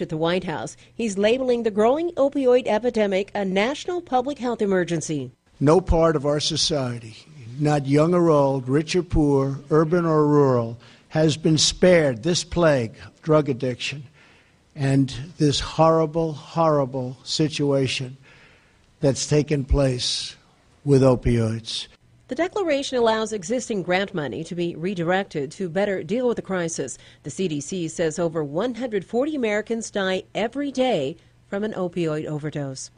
At the White House, he's labeling the growing opioid epidemic a national public health emergency. No part of our society, not young or old, rich or poor, urban or rural, has been spared this plague of drug addiction and this horrible, horrible situation that's taken place with opioids. The declaration allows existing grant money to be redirected to better deal with the crisis. The CDC says over 140 Americans die every day from an opioid overdose.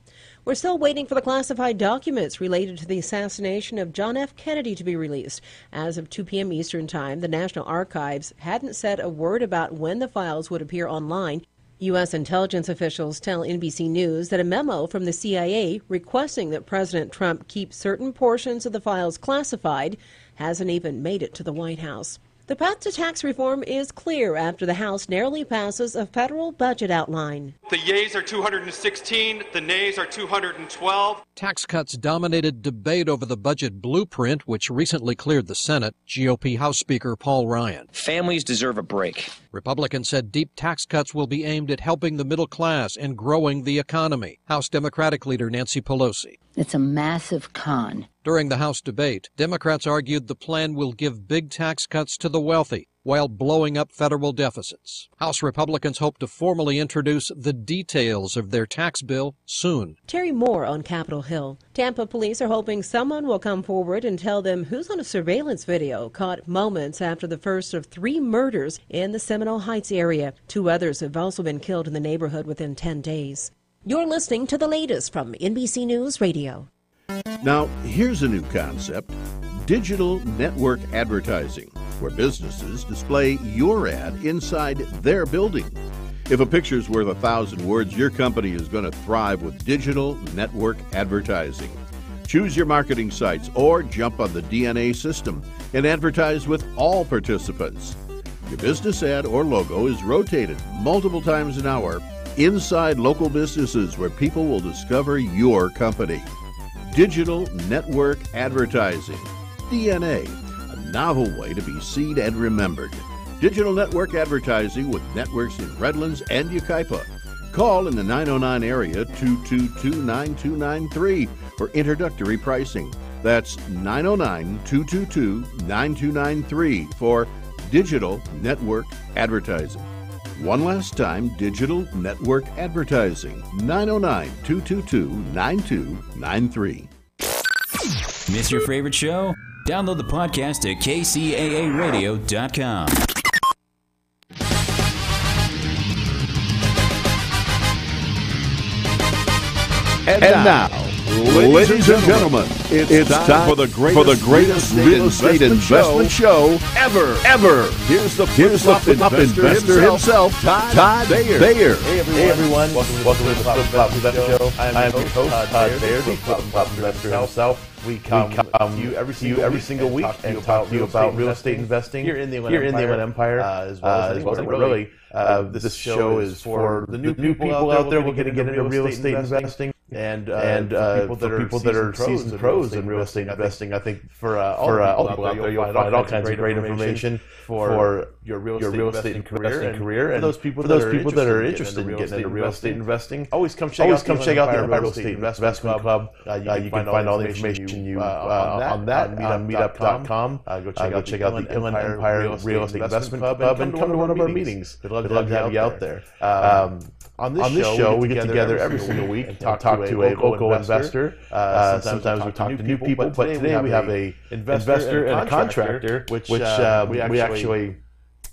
We're still waiting for the classified documents related to the assassination of John F. Kennedy to be released. As of 2 p.m. Eastern Time, the National Archives hadn't said a word about when the files would appear online. U.S. intelligence officials tell NBC News that a memo from the CIA requesting that President Trump keep certain portions of the files classified hasn't even made it to the White House. The path to tax reform is clear after the House narrowly passes a federal budget outline. The yeas are 216, the nays are 212. Tax cuts dominated debate over the budget blueprint, which recently cleared the Senate. GOP House Speaker Paul Ryan. Families deserve a break. Republicans said deep tax cuts will be aimed at helping the middle class and growing the economy. House Democratic leader Nancy Pelosi. It's a massive con. During the House debate, Democrats argued the plan will give big tax cuts to the wealthy while blowing up federal deficits. House Republicans hope to formally introduce the details of their tax bill soon. Terry Moore on Capitol Hill. Tampa police are hoping someone will come forward and tell them who's on a surveillance video caught moments after the first of 3 murders in the Seminole Heights area. 2 others have also been killed in the neighborhood within 10 days. You're listening to the latest from NBC News Radio. Now, here's a new concept: digital network advertising, where businesses display your ad inside their building. If a picture's worth 1,000 words, your company is going to thrive with digital network advertising. Choose your marketing sites or jump on the DNA system and advertise with all participants. Your business ad or logo is rotated multiple times an hour inside local businesses where people will discover your company. Digital network advertising, DNA, a novel way to be seen and remembered. Digital network advertising with networks in Redlands and Yucaipa. Call in the 909 area 222-9293 for introductory pricing. That's 909-222-9293 for digital network advertising. One last time, digital network advertising, 909-222-9293. Miss your favorite show? Download the podcast at KCAAradio.com. And now, ladies and gentlemen, it's time for the greatest real estate investment show ever. Here's the flip-flop investor himself, Todd Bayer. Hey everyone, welcome to the Flip-Flop Investor Show. I am your host, Todd Bayer, the Flip-Flop Investor himself. We come to you every single week and talk to you about real estate investing here in the Inland Empire, as well as really. This show is for the new people out there looking to get into real estate investing, and for people that are seasoned pros in real estate investing. I think for all people out there, you'll find all kinds of great information for your real estate investing career, and for those people that are interested in getting into real estate investing. Always come check out the Empire Real Estate Investment Club. You can find all the information on that on meetup.com. Go check out the Inland Empire Real Estate Investment Club and come to one of our meetings. We'd love to have you out there. On this show, we get together every single week and talk to a local investor. Sometimes we talk to new people, but today we have a investor and a contractor, which we actually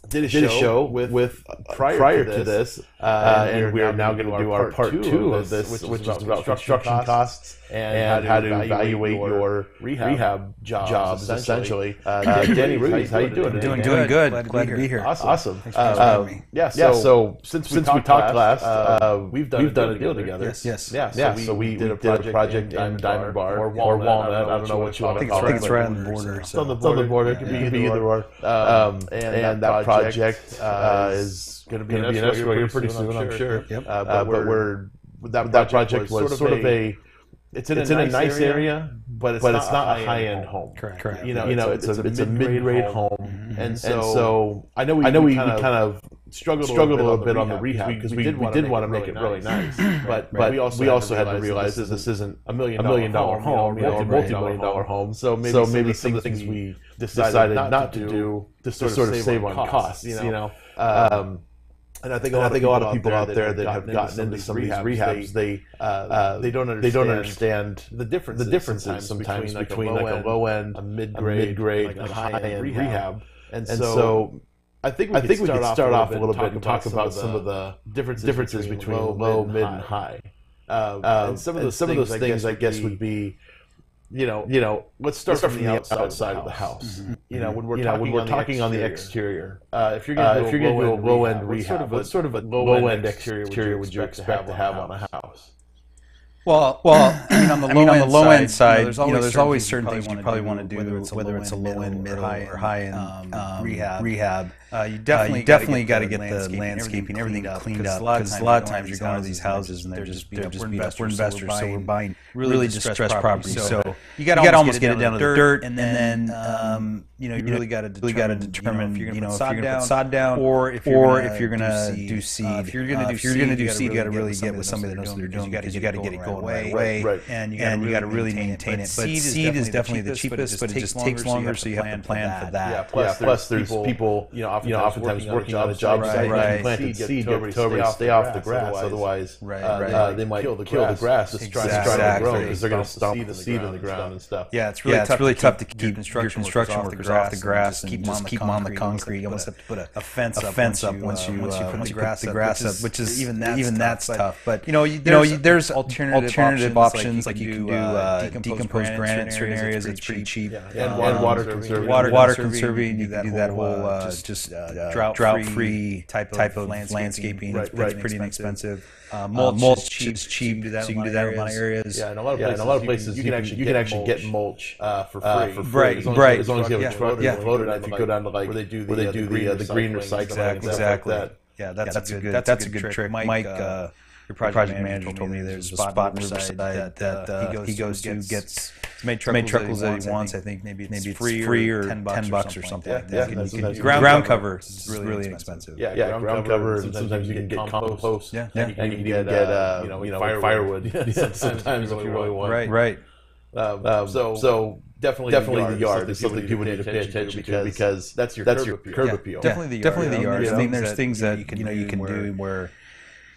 did a show with prior to this, and we are now going to do our part 2 of this, which is about construction costs and how to evaluate your rehab jobs essentially. Danny Ruiz, how you doing? Doing good. Glad to be here. Awesome. Thanks for having me. So since we talked last, we've done a deal together. Yes. So we did a project in Diamond Bar or Walnut. I don't know what you want to call it. I think it's right on the border. It's on the border. It could be either or. And that project is going to be an escrow here pretty soon, I'm sure. But that project was sort of a. It's in a nice area, but it's not a high-end home. Correct. It's a mid-grade home, and so I know we kind of struggled a little bit on the rehab because we did want to make it really nice. But we also had to realize that this isn't $1 million home or multi-million dollar home. So maybe some of the things we decided not to do to sort of save on costs. And I think a lot of people out there that have gotten into some of these rehabs, they don't understand the differences sometimes between like a low end, a mid grade, like a high end rehab. And so I think we could start off a little bit and talk about some of the differences between low, mid, and high. And some of those things I guess would be, let's start from the outside of the house. When we're talking on the exterior, if you're going to do a low end rehab, what sort of a low end exterior would you expect to have on a house? Well, on the low end side, there's always certain things you probably want to do, whether it's a low end, mid, or high end rehab. You definitely got to get the landscaping, everything cleaned up, because a lot of times you're going to these houses and they're just we're investors, so we're buying really distressed property. So you got to almost get it down to the dirt, and then you really got to determine if you're going to put sod down, or if you're going to do seed. If you're going to do seed, you got to really get with somebody that knows what they're doing, because you got to get it going right away, and you got to really maintain it. But seed is definitely the cheapest, but it just takes longer, so you have to plan for that. Plus there's people, oftentimes working on a job site, planting seed, stay off the grass, otherwise they might kill the grass to try to grow, because they're going to stomp the seed in the ground and stuff. Yeah, it's really tough to keep your construction workers off the grass and just keep them on the concrete. You almost have to put a fence up once you put the grass up, which is even that's tough. But there's alternative options, like you can do decomposed granite in certain areas. It's pretty cheap. And water conserving. Water conserving. You can do that whole just drought-free type of landscaping. It's pretty inexpensive. Mulch is cheap, so you can do that in a lot of areas. Yeah, in a lot of places you can actually get mulch for free. Right. As long as you have a truck loaded, if you go down to where they do the green recycling. Exactly. Yeah, that's a good trick. Mike, your project manager told me there's a spot on Riverside that he goes to, gets made truckles that he wants. I think maybe it's free or $10 or something like that. Ground cover is really inexpensive. Yeah, ground cover. Sometimes you can get compost. Yeah, and you can get firewood. Sometimes if you really want. Right. So definitely the yard is something people need to pay attention to, because that's your curb appeal. Definitely the yard. I mean, there's things that you can do where,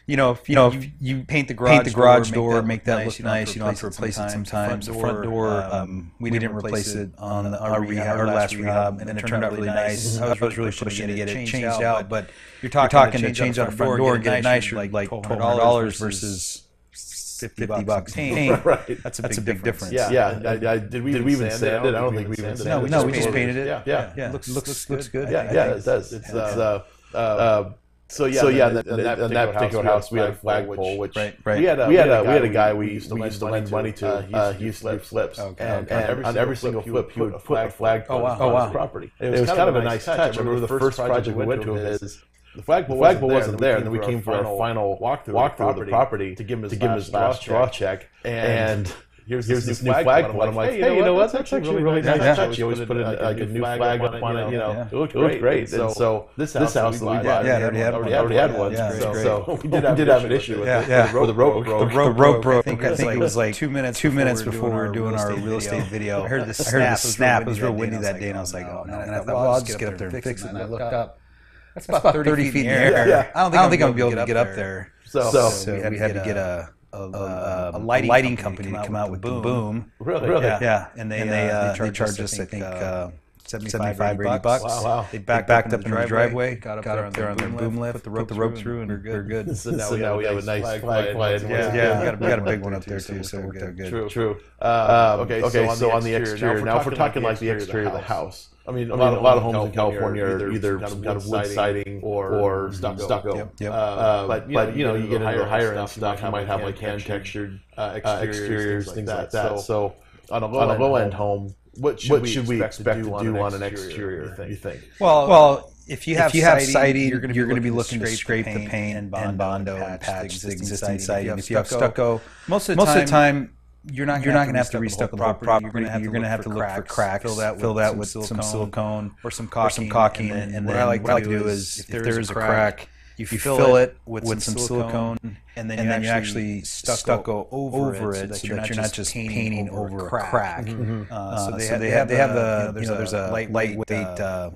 if you paint the garage door, make that look nice. You don't have to replace it sometimes. The front door, we didn't replace it on our last rehab, and it turned out really nice. I was really pushing to get it changed out, but you're talking to change out a front door and get it nice, you're like $1,200 versus $50 paint. Right. That's a big difference. Yeah. Did we even sand it? I don't think we even sanded it. No, we just painted it. Yeah. Looks good. Yeah, it does. It's So in that particular house, we had a flagpole, which we had a guy we used to lend money to. He used to do flips, and on every single flip, he would put a flagpole on his property. It was kind of a nice touch. I remember the first project we went to him is the flagpole wasn't there, and then we came for our final walkthrough of the property to give him his last draw check, and here's this new flagpole. I'm like, hey, you know what? That's actually really nice touch. You always put a new flag up on it. It looked great. And so this house that we bought, already had one. So we did have an issue with the rope broke. The rope broke. I think it was like 2 minutes before we were doing our real estate video. I heard the snap. It was real windy that day, and I was like, oh no. And I thought, well, I'll just get up there and fix it. And I looked up. That's about 30 feet in the air. I don't think I'm going to be able to get up there. So we had to get a lighting company to come out with the boom. Really? Yeah. And they charged us, I think, $75 or $80. Wow. They backed up in the driveway, got up there on their boom lift, put the rope through, and they're good. So now we have a nice flag flying. Yeah, we got a big one up there too, so it worked out good. True. Okay, so on the exterior, now if we're talking like the exterior of the house, I mean, a lot of homes in California are either some kind of wood siding or stucco. But you get into higher end stuff, you might have like hand textured exteriors, things like that. So on a low end home, what should we expect to do on an exterior, you think? Well, if you have siding, you're going to be looking to scrape the paint and Bondo and patch the existing siding. If you have stucco, most of the time you're not going to have to restucco the property. You're going to have to look for cracks. Fill that with some silicone or some caulking. And then what I like to do is, if there is a crack, You fill it with some silicone, and then you actually stucco over it so that you're not just painting over a crack. So they have there's a lightweight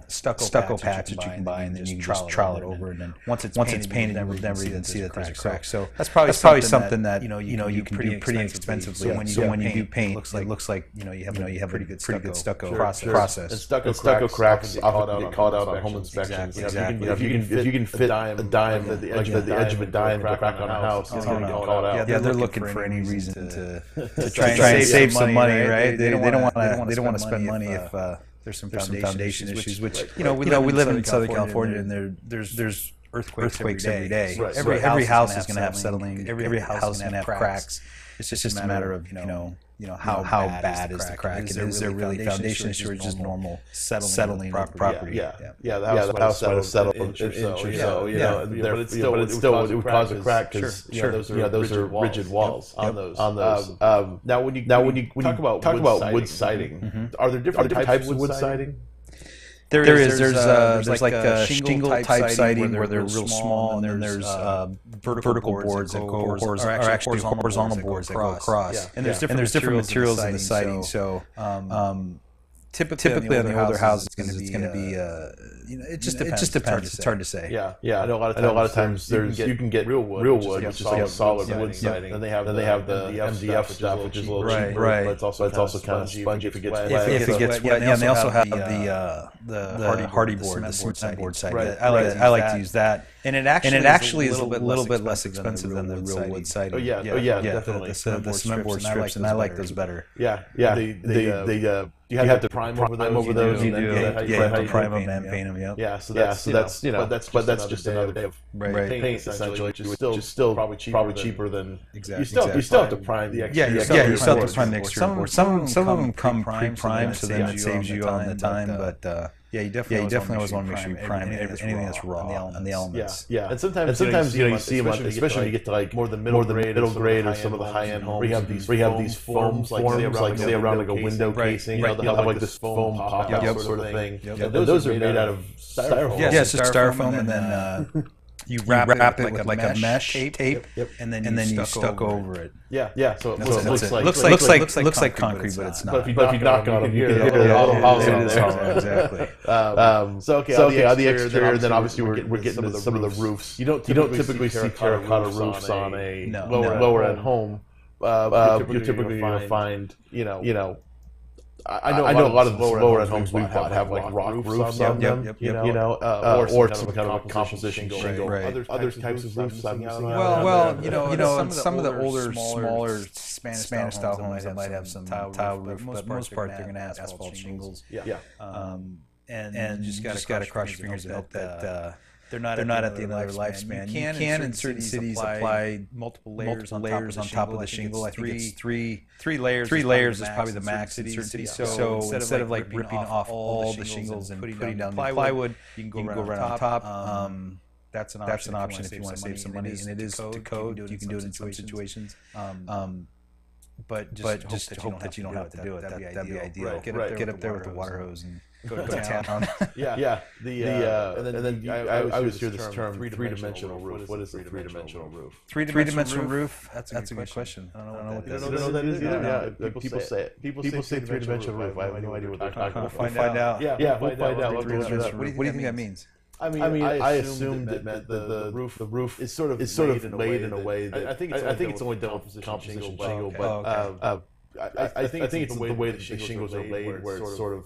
stucco patch that you can buy, and then you can just trowel it over, and then once it's painted, you never even see that there's a crack. So that's probably something that you can do pretty inexpensively. So when you do paint, it looks like you have a pretty good stucco process. And stucco cracks often get called out on home inspections. Exactly. If you can fit a dime at the edge of a dime to crack on a house, it's going to get called out. Yeah, they're looking for any reason to try and save some money, right? They don't want to spend money if there's some foundation issues. Which we live in Southern California, and there's earthquakes every day. Right. Every house is going to have settling. Every house is going to have cracks. It's just a matter of how bad is the crack? Is there really foundation issue or just normal settling of property? Yeah, the house might have settled an inch or so, but it still would cause a crack because those are rigid walls on those. Now, when you talk about wood siding, are there different types of wood siding? There's like a shingle type siding where they're real small, and then there's vertical boards that go, or actually horizontal boards that go across. And there's different materials in the siding. So typically on the older houses, it's going to be it just depends. It's hard to say. Yeah. I know a lot of times you can get real wood, which is like a solid wood siding. Then they have the MDF stuff, which is a little cheaper, but it's also kind of spongy if it gets wet. If it gets wet, and they also have the hardy board, the cement board siding. I like to use that, and it actually is a little bit less expensive than the real wood siding. Oh yeah, definitely. The cement board strips, and I like those better. Yeah. You have to prime over those. You do. Prime them and paint them. Yeah, so that's just another day of paint essentially, which is still probably cheaper than you still have to prime the extra. You still have to prime the extra. Some of them come pre-primed, so then it saves you on the time. But you definitely always want to make sure you prime anything that's raw on the elements. Yeah, and sometimes you see them, especially when you get to like more the middle grade or some of the high-end homes. We have these foams, like say around like a window casing. They'll have like this foam pop-out sort of thing. Those are made out of styrofoam. Yeah, it's just styrofoam, and then you wrap it with like a mesh tape, and then you stuck over it. Yeah. So it looks like concrete, but it's not. But if you knock on it, you hear all the halls on there. Exactly. So on the exterior, then obviously we're getting some of the roofs. You don't typically see terracotta roofs on a lower end home. You're typically going to find I know a lot of the lower end homes we've bought have like rock roofs on them, or some kind of a composition shingle. Other types of roofs I've seen. Well, some of the older, smaller Spanish style homes might have some tile roof, but most part they're going to have asphalt shingles. And you just got to cross your fingers and hope that they're not at the end of their lifespan. You can in certain cities apply multiple layers on top of the shingle. I think it's three layers is probably the max in certain cities. So instead of like ripping off all the shingles and putting down the plywood, you can go right on top. That's an option if you want to save some money, and it is to code. You can do it in some situations. But just hope that you don't have to do it. That'd be ideal. Get up there with the water hose and go to town. And then I always hear this term, three-dimensional roof. What is a three-dimensional roof? Three-dimensional roof? That's a good question. I don't know what that is. You don't know what that is either? Yeah, people say it. People say three-dimensional roof. I have no idea what they're talking about. We'll find out. Yeah, we'll find out. What do you think that means? I I assumed it meant the roof is sort of laid in a way that I think it's only double composition shingle, but I think it's the way that the shingles are laid, where it's sort of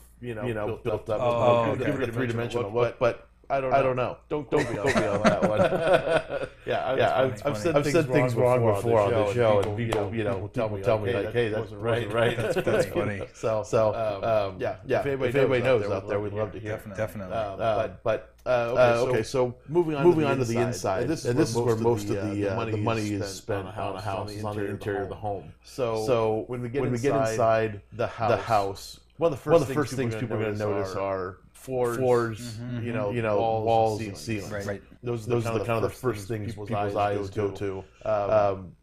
built up. Give it a three-dimensional look, but I don't know. Don't be on that one. I've said things wrong before on the show, and people tell me like, hey, that's right. That's funny. So if anybody knows out there, we'd love to hear. Definitely. Okay, so moving on to the inside, and this is where most of the money is spent on a house, is on the interior of the home. So when we get inside the house, one of the first things people are going to notice are floors, walls, and ceilings. Right. Those are kind of the first things people's eyes go to. On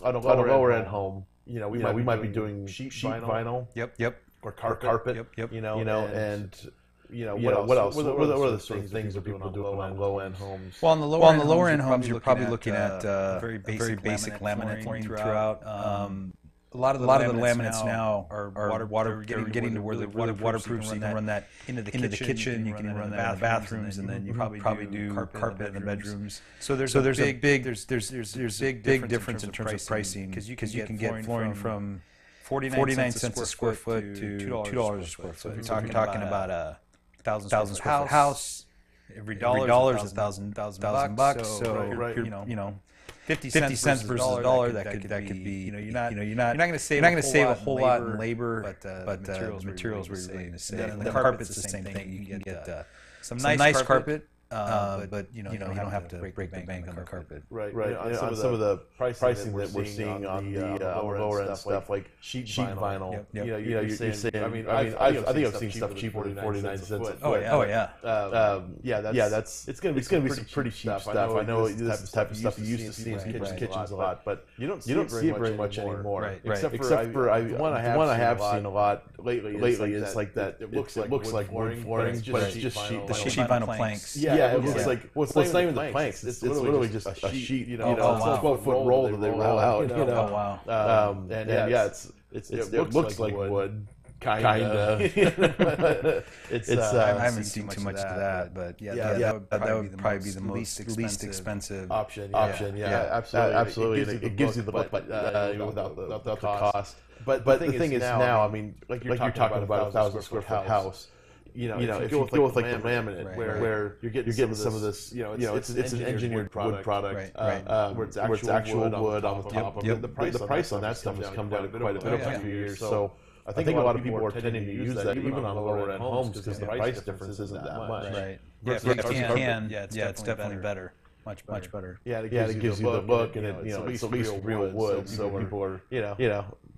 a lower end home, we might be doing sheet vinyl. Yep. Or carpet. Yep. And What else? What are the sort of things that people do on low-end homes? Well, on the lower-end homes, you're probably looking at very basic laminate flooring throughout. A lot of the laminates now are getting to where they're waterproof, so you can run that into the kitchen, you can run that in the bathrooms, and then you probably do carpet in the bedrooms. So there's a big difference in terms of pricing, because you can get flooring from 49 cents a square foot to $2 a square foot. So if you're talking about a 1,000 square foot house, every dollar is $1,000. So 50 cents versus a dollar, that could be you're not going to save a whole lot in labor, but the materials where you're going to save. And the carpet's the same thing. You can get some nice carpet. But you don't have to break the bank on the carpet. Right. On some of the pricing that we're seeing on the lower end stuff, like sheet vinyl. You're saying. I mean, I think I've seen stuff cheaper than 49 cents a foot. Oh yeah. It's going to be some pretty cheap stuff. I know this is the type of stuff you used to see in kitchens a lot, but you don't see it very much anymore. Right. Except for one I have seen a lot lately is like that. It looks like wood flooring, but it's just sheet vinyl planks. Yeah, it's like what's not even the planks. It's literally just a sheet. It's a 12-foot roll that they roll out. Oh wow! It looks like wood. Kinda. I haven't seen too much to that, but that would probably be the least expensive option. Yeah, absolutely. It gives you the book, but without the cost. But the thing is now, I mean, like you're talking about a 1,000 square foot house. If you go with like the laminate, where you're getting some of this, it's an engineered wood product, where it's actual wood on the top of it. The price on that stuff has come down quite a bit over a few years. So I think a lot of people are tending to use that even on lower end homes because the price difference isn't that much. Right. It's definitely better. Much better. Yeah, it gives you the look, and it's at least real wood, so people are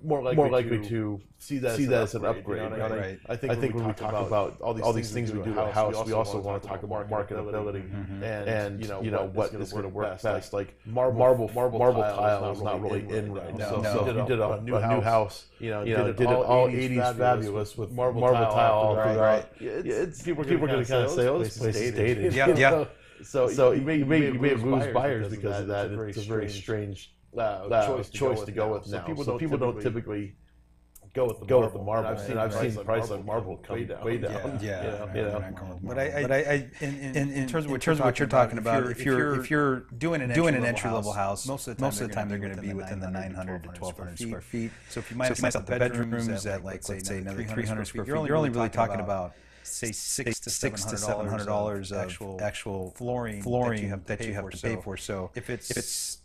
more likely to see that as an upgrade. Right. I think when we talk about all these things we do to a house, we also want to talk about marketability and what is going to work best. Like marble tile is not really in right now. So you did a new house, did it all 80s fabulous with marble tile all throughout. People are going to kind of say, "Oh, this place is dated." Yeah. So you may lose buyers because of that. It's a very strange choice to go with now. So people don't typically go with the marble. I've seen the price on marble come way down. But in terms of what you're talking about, if you're doing an entry level house, most of the time they're going to be within the 900 to 1,200 square feet. So if you minus out the bedrooms at like let's say another 300 square feet, you're only really talking about say $600 to $700 actual flooring that you have to pay for. So if it's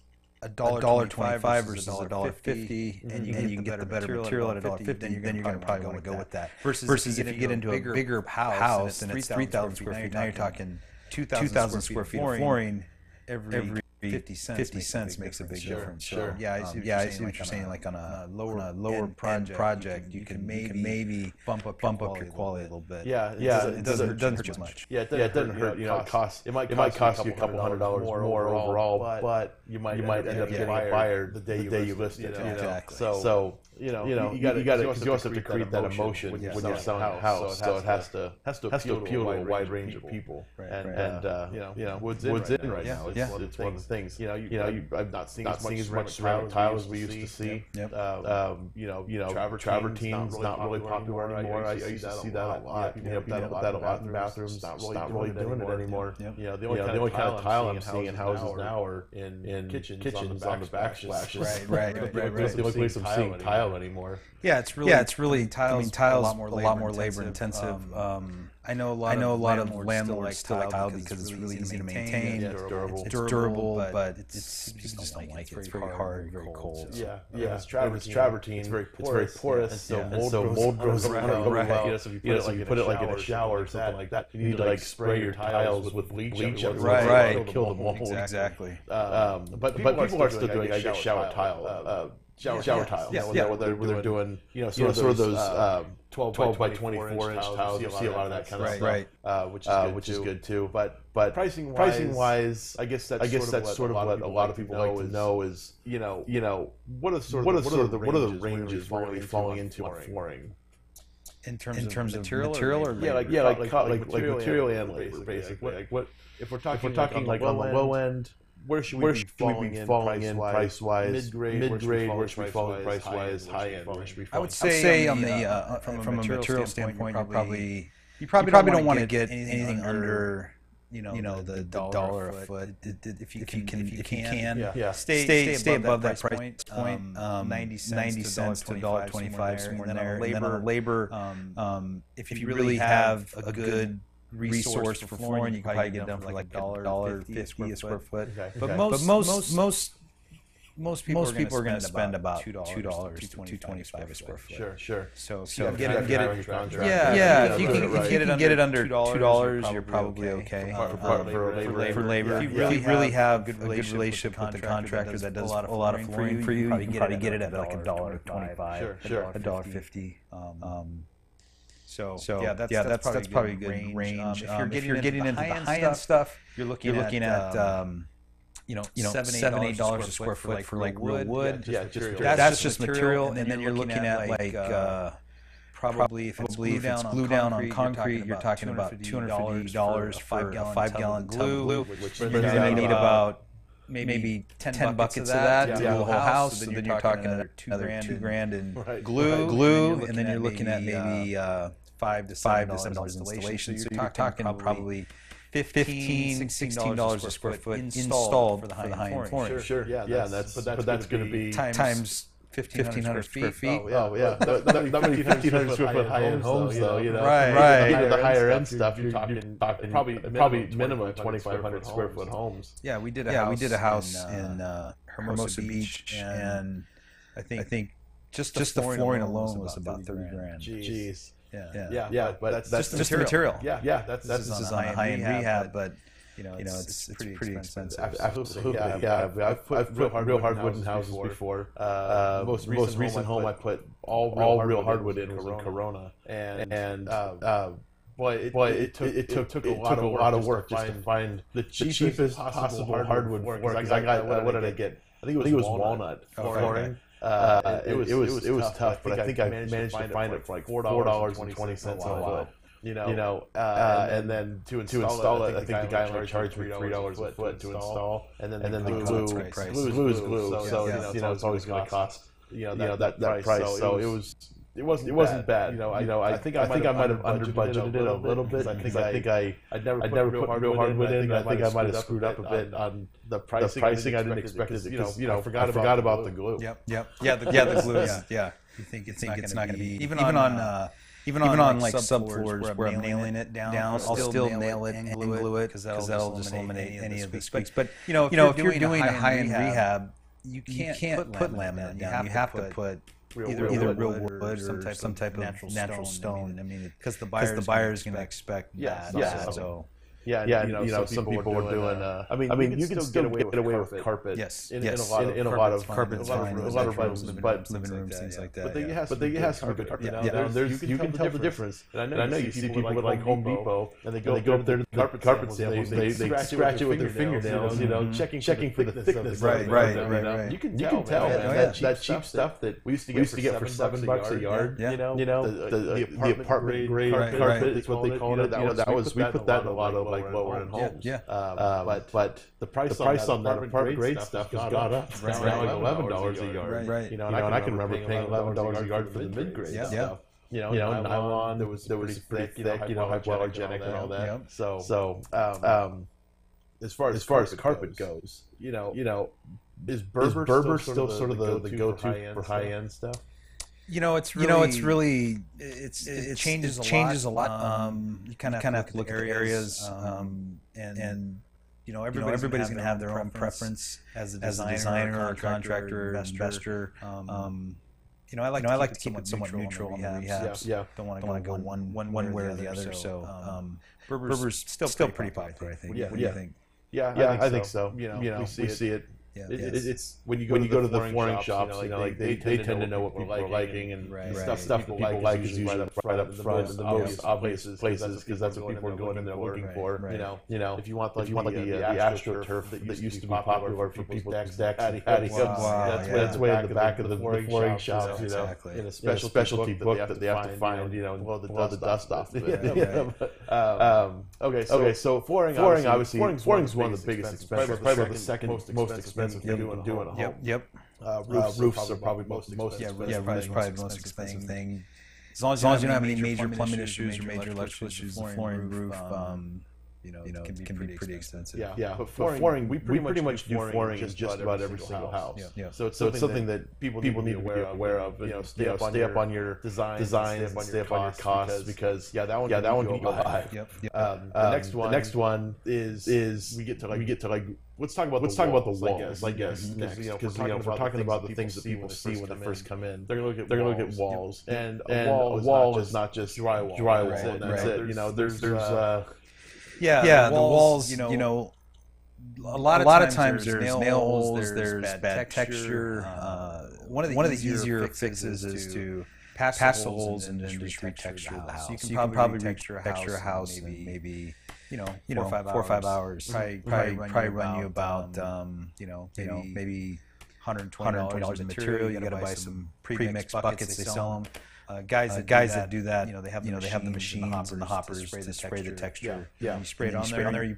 $1.25 versus $1.50, and you can get the better material at $1.50, then you're going to probably want to go with that. Versus if you get into a bigger house and it's 3,000 square feet, now you're talking 2,000 square feet of flooring. Every 50 cents makes a big difference. Sure. Yeah, I see what you're saying. Like on a lower project, you can maybe bump up your quality a little bit. Yeah, it doesn't hurt as much. Yeah, it doesn't hurt. It might cost you a couple $100 more overall, but you might end up getting fired the day you list it. Exactly. So you also have to create that emotion when you're selling a house. So it has to appeal to a wide range of people. And wood's in right now. It's one of the things. I've not seen as much ceramic tile as we used to see. Travertine's not really popular anymore. I used to see that a lot. People put that a lot in bathrooms. Not really doing it anymore. The only kind of tile I'm seeing in houses now are in kitchens on the backsplashes. Right. That's the only place I'm seeing tile anymore. Yeah, it's really tiles a lot more labor intensive. I know a lot of landlords still like tile because it's really easy to maintain. It's durable, but people just don't like it. It's very hard, very cold. It's travertine. It's very porous. So mold grows around. So if you put it like in a shower or something like that, you need to like spray your tiles with bleach. Right. Kill the mold. Exactly. But people are still doing, I guess, shower tile. Shower tiles. Where they're doing, sort of those 12 by 24 inch tiles. You see a lot of that kind of stuff, which is good too. But pricing wise, I guess that's sort of what a lot of people like to know is, what are the ranges we're really falling into on flooring. in terms of material or material and labor, basically. Like what if we're talking like on the low end, where should we be falling in price wise? Mid-grade, where should we fall in price wise? High end, where should we fall? I would say on the from a material standpoint, you probably don't want to get anything under the dollar a foot. If you can, stay above that price point. 90 cents to $1.25 somewhere in there. And then on labor, if you really have a good resource for flooring, you can probably get them for like $1.50 a square foot. Okay. But most people are going to spend about $2 to $2.25 a square foot. Sure. So get it. If you can get it under $2, you're probably okay for labor. If you really have a good relationship with the contractor that does a lot of flooring for you, you can probably get it at like $1.25, $1.50. So that's probably a good range. If you're getting into the high-end stuff, you're looking at $7-8 a square foot for like real wood. That's just material, and then you're looking at like probably if it's glue down on concrete, you're talking about $250 for a 5-gallon glue, which you're going to need about maybe 10 buckets of that to do the whole house. So then you're talking another $2,000 in glue, and then you're looking at maybe $5 to $7 installation. So you're talking probably $15-16 a square foot installed for the high-end flooring. Sure. Yeah. But that's going to be times 1,500 square feet. Oh yeah. That many 1,500 square foot high-end homes, though. Right. The higher end stuff, you're talking probably minimum 2,500 square foot homes. Yeah, we did a house in Hermosa Beach, and I think just the flooring alone was about $30,000. Jeez. Yeah, but that's just the material. Yeah, that's on high-end rehab, but it's pretty expensive. Absolutely. Yeah. I've put real hardwood in houses before. Most recent home I put all real hardwood in was in Corona, and boy, it took a lot of work just to find the cheapest possible hardwood work. Because I got, what did I get? I think it was walnut flooring. It was tough, but I think I managed to find it for like $4.20 a foot. And then to install it, I think the guy only charged me $3 a foot to install, and then the glue is glue, so it's always going to cost that price. So it wasn't bad. I think I might have under budgeted it a little bit. I think I'd never put real hardwood in. I think I might have screwed up a bit on the pricing. I didn't expect it because I forgot about the glue. Yep. The glue. Yeah. You think it's not going to be even on like subfloors where I'm nailing it down, I'll still nail it and glue it because that'll just eliminate any of the spikes. But if you're doing a high-end rehab, you can't put laminate down. You have to put either real wood or some type of natural stone. I mean, because the buyer's going to expect that. Some people were doing. I mean, you can still get away with carpet. Yes. In a lot of carpets, a lot of rooms, living rooms, things like that. But they have some good carpet. You can tell the difference. And I know you see people with like Home Depot, and they go up there to the carpet samples. They scratch it with their fingernails. Checking for the thickness. Right. You can tell that cheap stuff that we used to get for $7 a yard. The apartment grade carpet is what they call it. We put that in a lot of like lower end homes. But the price on that apartment grade stuff has gone up. It's now like $11 a yard. Right. And I can remember paying $11 a yard for the mid grade stuff. Nylon that was pretty thick, hypoallergenic and all that. So as far as carpet goes, is Berber still sort of the go-to for high end stuff? It changes a lot. You kind of have to look at the areas, and everybody's going to have their own preference as a designer or contractor, investor. I like to keep it somewhat neutral on the rehabs. Don't want to go one way or the other. So Berber's still pretty popular, I think. Yeah. What do you think? Yeah, I think so. We see it. It's when you go to the flooring shops, like they tend to know what people are liking, and stuff that people like is usually right up front in the most obvious places, because that's what people are going in there looking for. If you want the AstroTurf that used to be popular for people's patio, that's way in the back of the flooring shops, in a specialty book that they have to find, blow the dust off. Okay, so flooring obviously is one of the biggest expenses, probably about the second most expensive thing you do in a home. Roofs are probably most expensive. Roofs probably the most expensive thing. As long as you don't have any major plumbing issues or major electrical issues, the flooring roof, it can be pretty expensive. But flooring, we pretty much do flooring in just about every single house. So it's something that people need to be aware of. Stay up on your designs, stay up on your costs, because that one can go high. The next one is we get to let's talk about the walls, I guess, because we're talking about the things that people see when they first come in. They're gonna look at walls, and a wall is not just drywall, and that's it. There's the walls, a lot of times there's nail holes, there's bad texture. One of the easier fixes is to patch the holes and then just retexture the house. So you can probably retexture a house in maybe 4 or 5 hours. Probably run you about maybe $120 in material. You got to buy some pre-mixed buckets. They sell them. Guys that do that, they have the machines and the hoppers to spray the texture. You spray it on there. You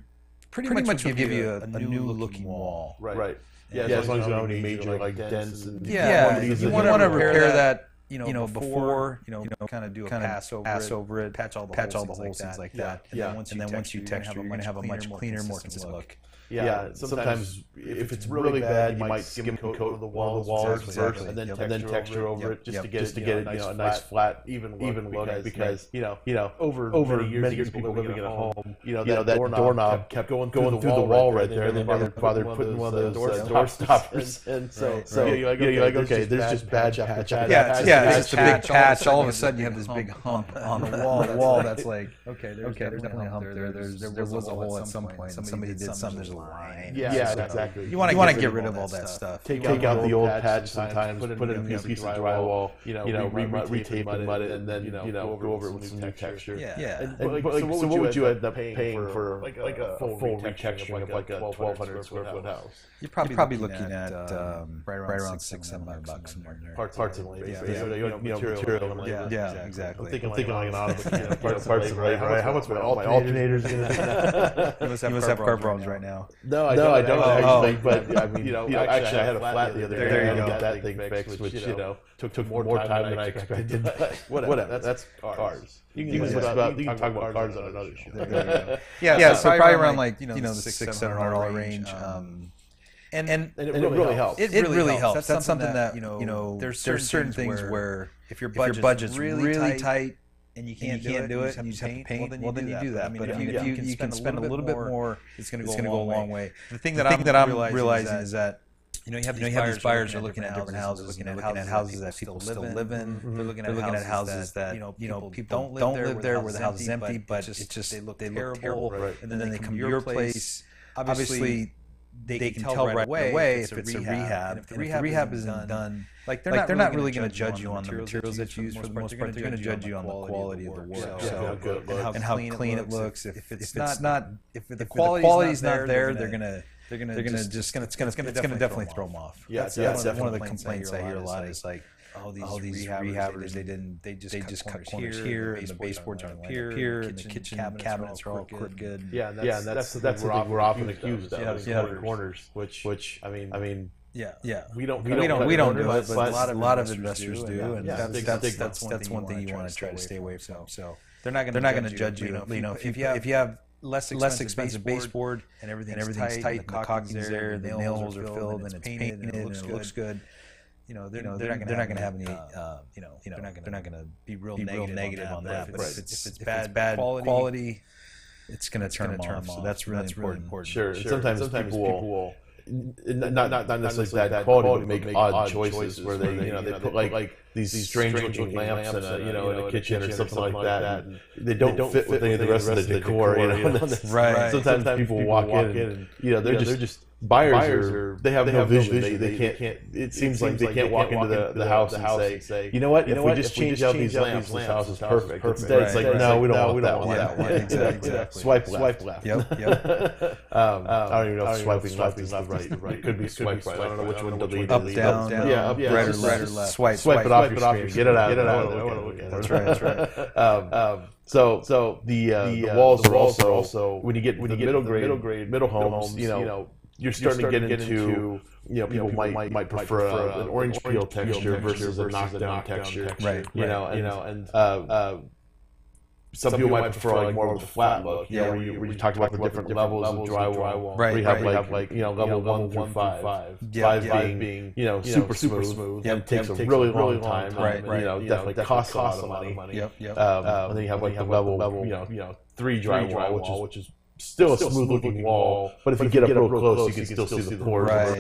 pretty much will give you a new looking wall. Right. As long as you don't have any major dents. You want to repair that. Before, kind of do a pass over it, patch all the holes, things like that. And then once you texture, you're going to have a much cleaner, more consistent look. Sometimes if it's really bad, you might skim coat the walls first, and then texture over it just to get a nice flat, even look. Because over many years, people living in a home, that doorknob kept going through the wall right there, and they never bothered putting one of those door stoppers. And so you're like, okay, there's just bad patch. It's just a big patch. All of a sudden, you have this big hump on the wall. That's like, okay, there's definitely a hump there. There was a hole at some point. Somebody did something. There's a line. Exactly. You want to get rid of all that stuff. Take out the old patch sometimes. Put in a piece of drywall. Retape and mud it, and then go over it with some new texture. So what would you end up paying for like a full retexturing of like a 1,200 square foot house? You're probably looking at right around $600-700 somewhere in there. Parts and labor. Material. Yeah, exactly. I'm thinking like an auto parts and labor. Right? How much my alternators going to be? You must have car problems right now. No, I don't actually. But I mean, actually, I had a flat the other day. There you go. Got that thing fixed, which took more time than I expected. Whatever. That's cars. You can talk about cars on another show. So probably around like the $600-700 range. And it really helps. It really helps. That's something that there's certain things where if your budget's really tight and you can't do it, and you just have to paint, well, then you do that. But if you can spend a little bit more, it's going to go a long way. The thing that I'm realizing is that you have these buyers are looking at different houses, looking at houses that people still live in. They're looking at houses that people don't live there, where the house is empty, but it's just they look terrible. And then they come to your place. Obviously, they can tell right away if it's a rehab. If the rehab isn't done, they're not really going to judge you on the materials that you use for the most part. They're going to judge you on the quality of the work and how clean it looks. If the quality's not there, they're going to just definitely throw them off. That's one of the complaints I hear a lot is like, these rehabbers, they just cut corners here, and the baseboards aren't here, and the kitchen cabinets are all crooked. That's the thing we're often accused of, corners, which I mean. We don't do it, but a lot of investors do, and that's one thing you want to try to stay away from. So they're not going to judge you. If you have less expensive baseboard and everything's tight, the caulking's there, the nail holes are filled, and it's painted, and it looks good. They're not going to have any. They're not going to be real negative on that. But if it's bad quality, it's going to turn them off. So that's really important. Sure. Sometimes people will. Not necessarily bad quality, but make odd choices where they put like these strange looking lamps in a kitchen or something like that. And they don't fit with any of the rest of the decor. Right. Sometimes people walk in and they're just buyers they have no vision. They can't. It seems like they can't walk into the house and say, you know what? If we just change out these lamps, this house is perfect. Instead, it's like, no, we don't want that one. Exactly. Swipe left. Yep. I don't even know if swiping left is right. It could be swipe right. I don't know which one to delete. Up, down, up, right or left. Swipe it off your screen. Get it out. That's right. So the walls are also when you get middle grade middle homes, you're starting to get into people might prefer an orange peel texture versus a knockdown texture, right? And some people might prefer like more of a flat look. Where you talked about the different levels of drywall. Right. Where you have like level 1 through 5. 5 being super smooth. It takes a really long time. Right. Definitely costs a lot of money. And then you have like the level 3 drywall, which is still a smooth looking wall, but if you get up real close, you can still see the pores. Right.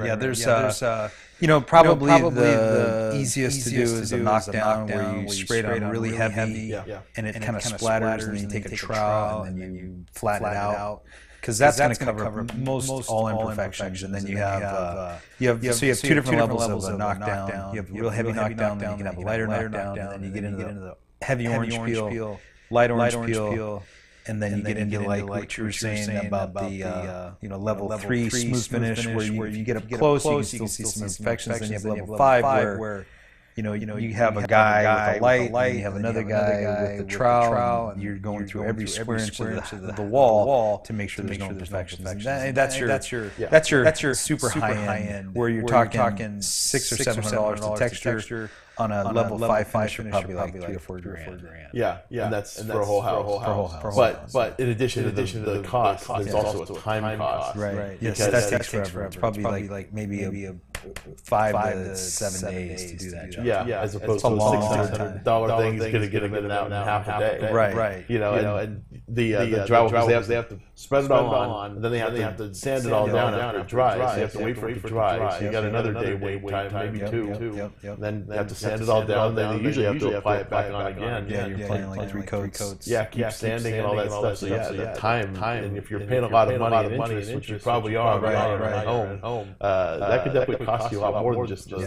Yeah, there's probably the easiest to do is a knockdown where you spray it on really heavy, and it kind of splatters, and then you take a trowel and then you flatten it out, because that's going to cover most all imperfections. And then you have two different levels of knockdown. You have real heavy knockdown, then you can have a lighter knockdown, and then you get into the heavy orange peel, light orange peel. And then you get into like what you were saying about the level 3 smooth finish, where you get up close, you can still see some imperfections. Then you have level 5 where you have a guy with a light, and you have another guy with a trowel, and you're going through every square inch of the wall to make sure there's no imperfections. That's your super high end, where you're talking $600 or $700 to texture. On a level 5 finish, probably like $3 or $4 grand. Yeah, and that's for a whole house. But in addition to the cost, there's also a time cost. Right. Yes, that takes forever. It's probably like maybe a 5 to 7 days to do that job. Yeah, as opposed to a $600 thing is going to get them in and out in half a day. Right. And the drywall, because they have to spread it all on, and then they have to sand it all down after it dries. So you have to wait for it to dry. So you got another day wait time, maybe 2. Then they have to sand it all down, then they usually have to apply it back on again. Yeah, you're playing like 3 coats. Yeah, keep sanding and all that stuff. So the time, and if you're paying a lot of money in interest, which you probably are right home, that could definitely cost you a lot more than just the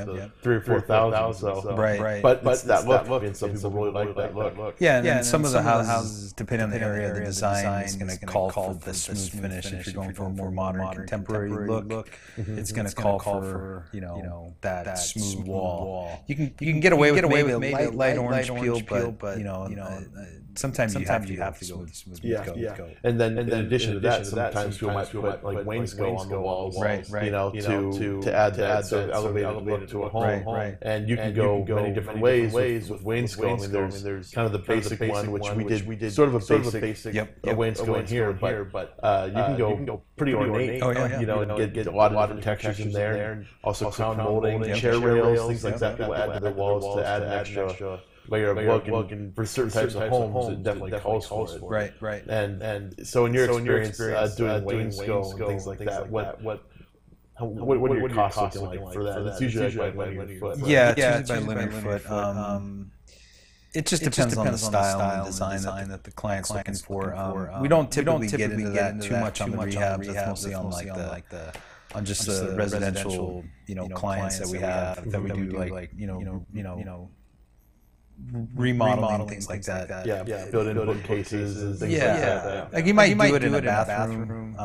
$3,000 or $4,000. So but that look, and some people really like that look. Yeah, and some of the houses, depending on the area, the design is going to call for the smooth finish. If you're going for a more modern, contemporary look, it's going to call for that smooth wall. You can get away with maybe a light orange peel, but sometimes you have to go with smooth coat. And then in addition to that, sometimes people might put like wainscot on the walls, to add that sort of elevated look to a home. Right. And you can go many different ways with wainscot. I mean, there's kind of the basic one, which we did sort of a basic wainscot here, but you can go pretty ornate, and get a lot of different textures in there. And also crown molding, chair rails, things like that. People add to their walls to add an extra layer of look, and for certain types of homes, it definitely calls for it. Right. And so in your experience doing wainscot and things like that, what are your costs looking like for that? It's usually by linear foot. Yeah, it's usually by linear foot. It just depends on the style and design that the client's looking for. We don't typically get into that too much on the rehabs. That's mostly on on just the residential clients that we have, that we do like remodeling, things like that. Yeah, built-in bookcases and things like that. Like you might do it in a bathroom.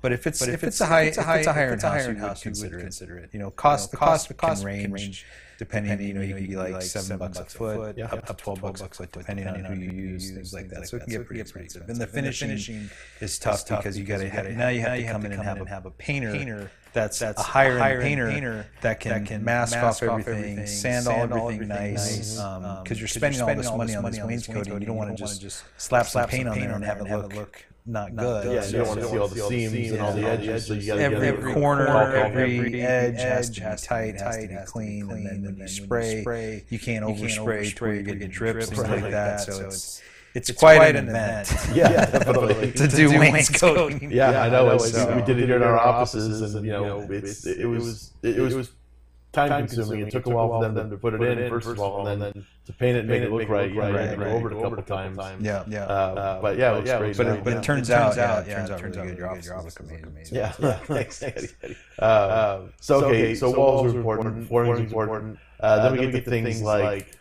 But if it's a higher house, you would consider it. The cost can range depending. You could be like $7 a foot, up to $12 a foot, depending on who you use, things like that. So it can get pretty expensive. And the finishing is tough because you have to come in and have a painter that's a higher end painter that can mask off everything, sand everything nice. Because you're spending all this money on this wainscoting, you don't want to just slap some paint on there and have it look not good. Yeah, you don't want to see all the seams and all the edges. So you got to get every corner, every edge has to be tight, has to be clean. And then when you spray, you can't overspray where you get drips and things like that. So it's quite an event. Yeah, definitely. To do wainscoting. Yeah, I know. We did it here in our offices, and it was time-consuming. It took a while for them to put it in, first of all, and then to paint it and make it look right. You had to go over it a couple times. But yeah, it looks great. But it turns out really good. Your office looks amazing. Yeah, thanks. So walls are important, flooring is important. Then we get to things like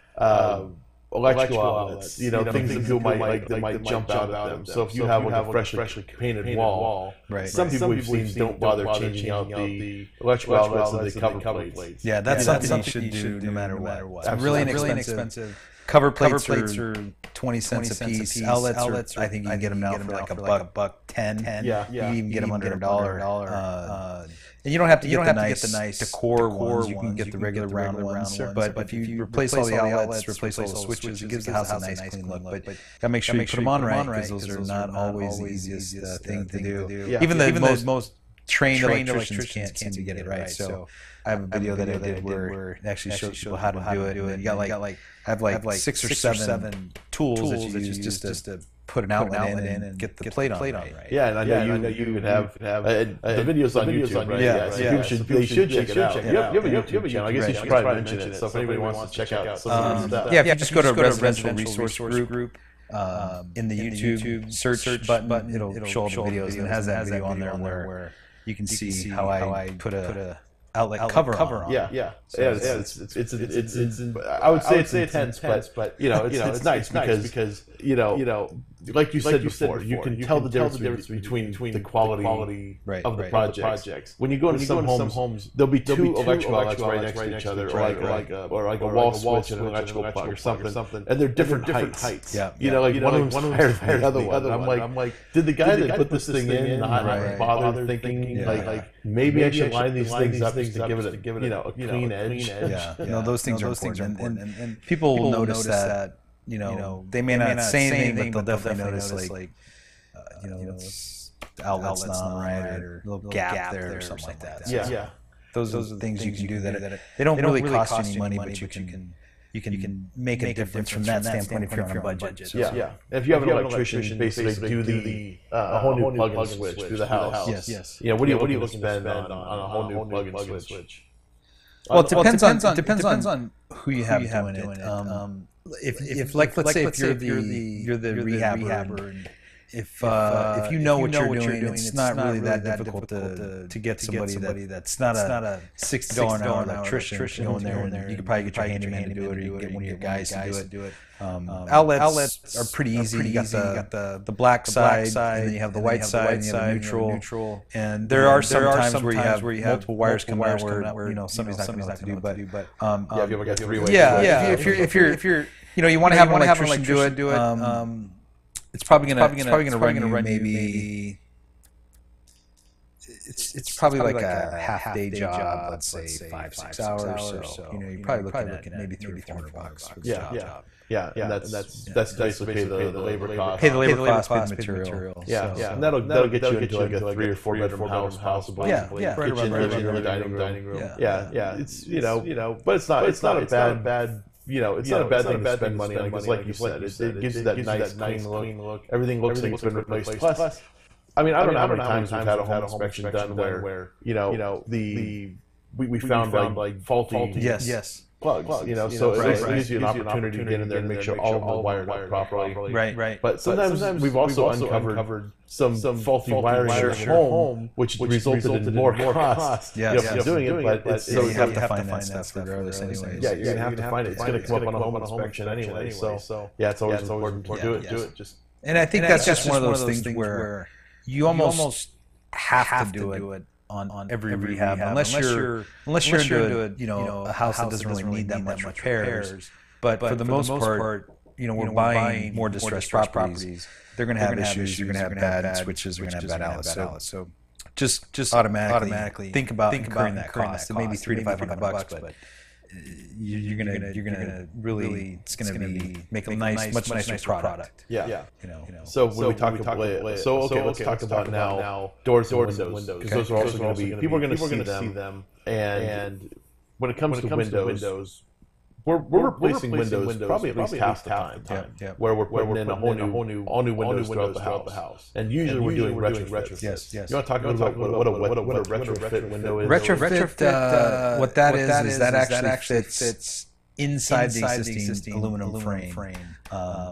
electrical outlets, things that people might jump out at them. So if you have like a freshly painted wall, some people we've seen don't bother changing out the electrical outlets and the cover plates. Yeah, that's something you should do no matter what. It's really inexpensive. Cover plates are 20 cents a piece. Outlets, I think you can get them now for like $1.10. Yeah, you can even get them under $1. And you don't have to get the nice decor ones. You can get the regular round ones. But if you replace all the outlets, replace all the switches, it gives the house a nice clean look. But gotta make sure you put them on right, because those are not always the easiest thing to do. Even the most trained electricians can't seem to get it right. So I have a video that I did where it actually shows people how to do it. And you got like I have like 6 or 7 tools that you use just to put an outlet in and get the plate on right. Yeah, and I know you even have the videos on YouTube, right? Yeah. So they should check it out. You have a YouTube channel. I guess you should probably mention it. So if anybody wants to check out some of the stuff. Yeah, if you just go to Residential Resource Group, in the YouTube search button, it'll show all the videos, and it has that video on there where you can see how I put a outlet cover on. Yeah. It's I would say it's intense, but it's nice because like you said before, you can tell the difference between the quality of the projects. When you go into some homes, there'll be two electrical outlets right next to each other, or like a wall switch and an electrical plug or something, and they're different heights. Like one of them's higher than the other one. I'm like, did the guy that put this thing in not bother thinking like maybe I should line these things up to give it a clean edge? Yeah, those things are important, and people will notice that. They may not say anything, but they'll definitely notice like the outlet's not right, or a little gap there or something like that. So those are things you can do that they don't really cost you any money, but you can make a difference from that standpoint if you're on a budget. So. Yeah. If you have an electrician basically do a whole new plug and switch through the house. Yes. What are you looking to spend on a whole new plug and switch? Well, it depends on who you have doing it. If like let's say if you're the rehabber, if you know what you're doing, it's not really that difficult to get somebody that's not a $60 an hour electrician going there, and you could probably get your handyman to do it, or you can get one of your guys to do it. Outlets are pretty easy. You got the black side, and then you have the white side, and you have the neutral. And there are some times where you have multiple wires coming out where somebody's not going to know what to do. But if you ever got 3-way. If you're you want to have an electrician do it. It's probably gonna run maybe. It's probably like a half-day job. Let's say 5-6 hours. So you're probably looking at maybe $300 to $400 for the job. Yeah, and that's basically pay the labor cost. Pay the labor cost, pay the material. Yeah, and that'll get you into like a 3 or 4 bedroom house, possibly. Kitchen, living room, dining room. Yeah. It's but it's not a bad. It's not a bad thing to spend money on, because like you said, it gives you that nice clean look. Everything looks like it's been replaced. Plus, I don't know how many times we've had a home inspection done where we found like faulty plugs. So it gives you an opportunity to get in there and make sure all of them are wired up properly. Right. But sometimes we've also uncovered some faulty wiring at home, which resulted in more cost. Doing it, but so you have to find that stuff regardless anyway. Yeah, you're gonna have to find it. It's gonna come up on a home inspection anyway. So it's always important to do it. And I think that's just one of those things where you almost have to do it on every rehab, unless you're into a house that doesn't really need that much repairs. But for the most part, we're buying more distressed properties. They're going to have issues. You're going to have bad switches. You're going to have bad outlets. So just automatically think about incurring that cost. It may be $300 to $500, but you're gonna really, it's gonna be make a much nicer product. Yeah. So when we talk about let's talk about now doors and windows, because those are also going to be, people are going to see them, and when it comes to windows, we're replacing windows probably at least half the time. Where we're putting in all new windows throughout the house. And usually we're doing retrofits. Yes. You want to talk about what a retrofit window is? Retrofit, what that is that actually fits inside the existing aluminum frame.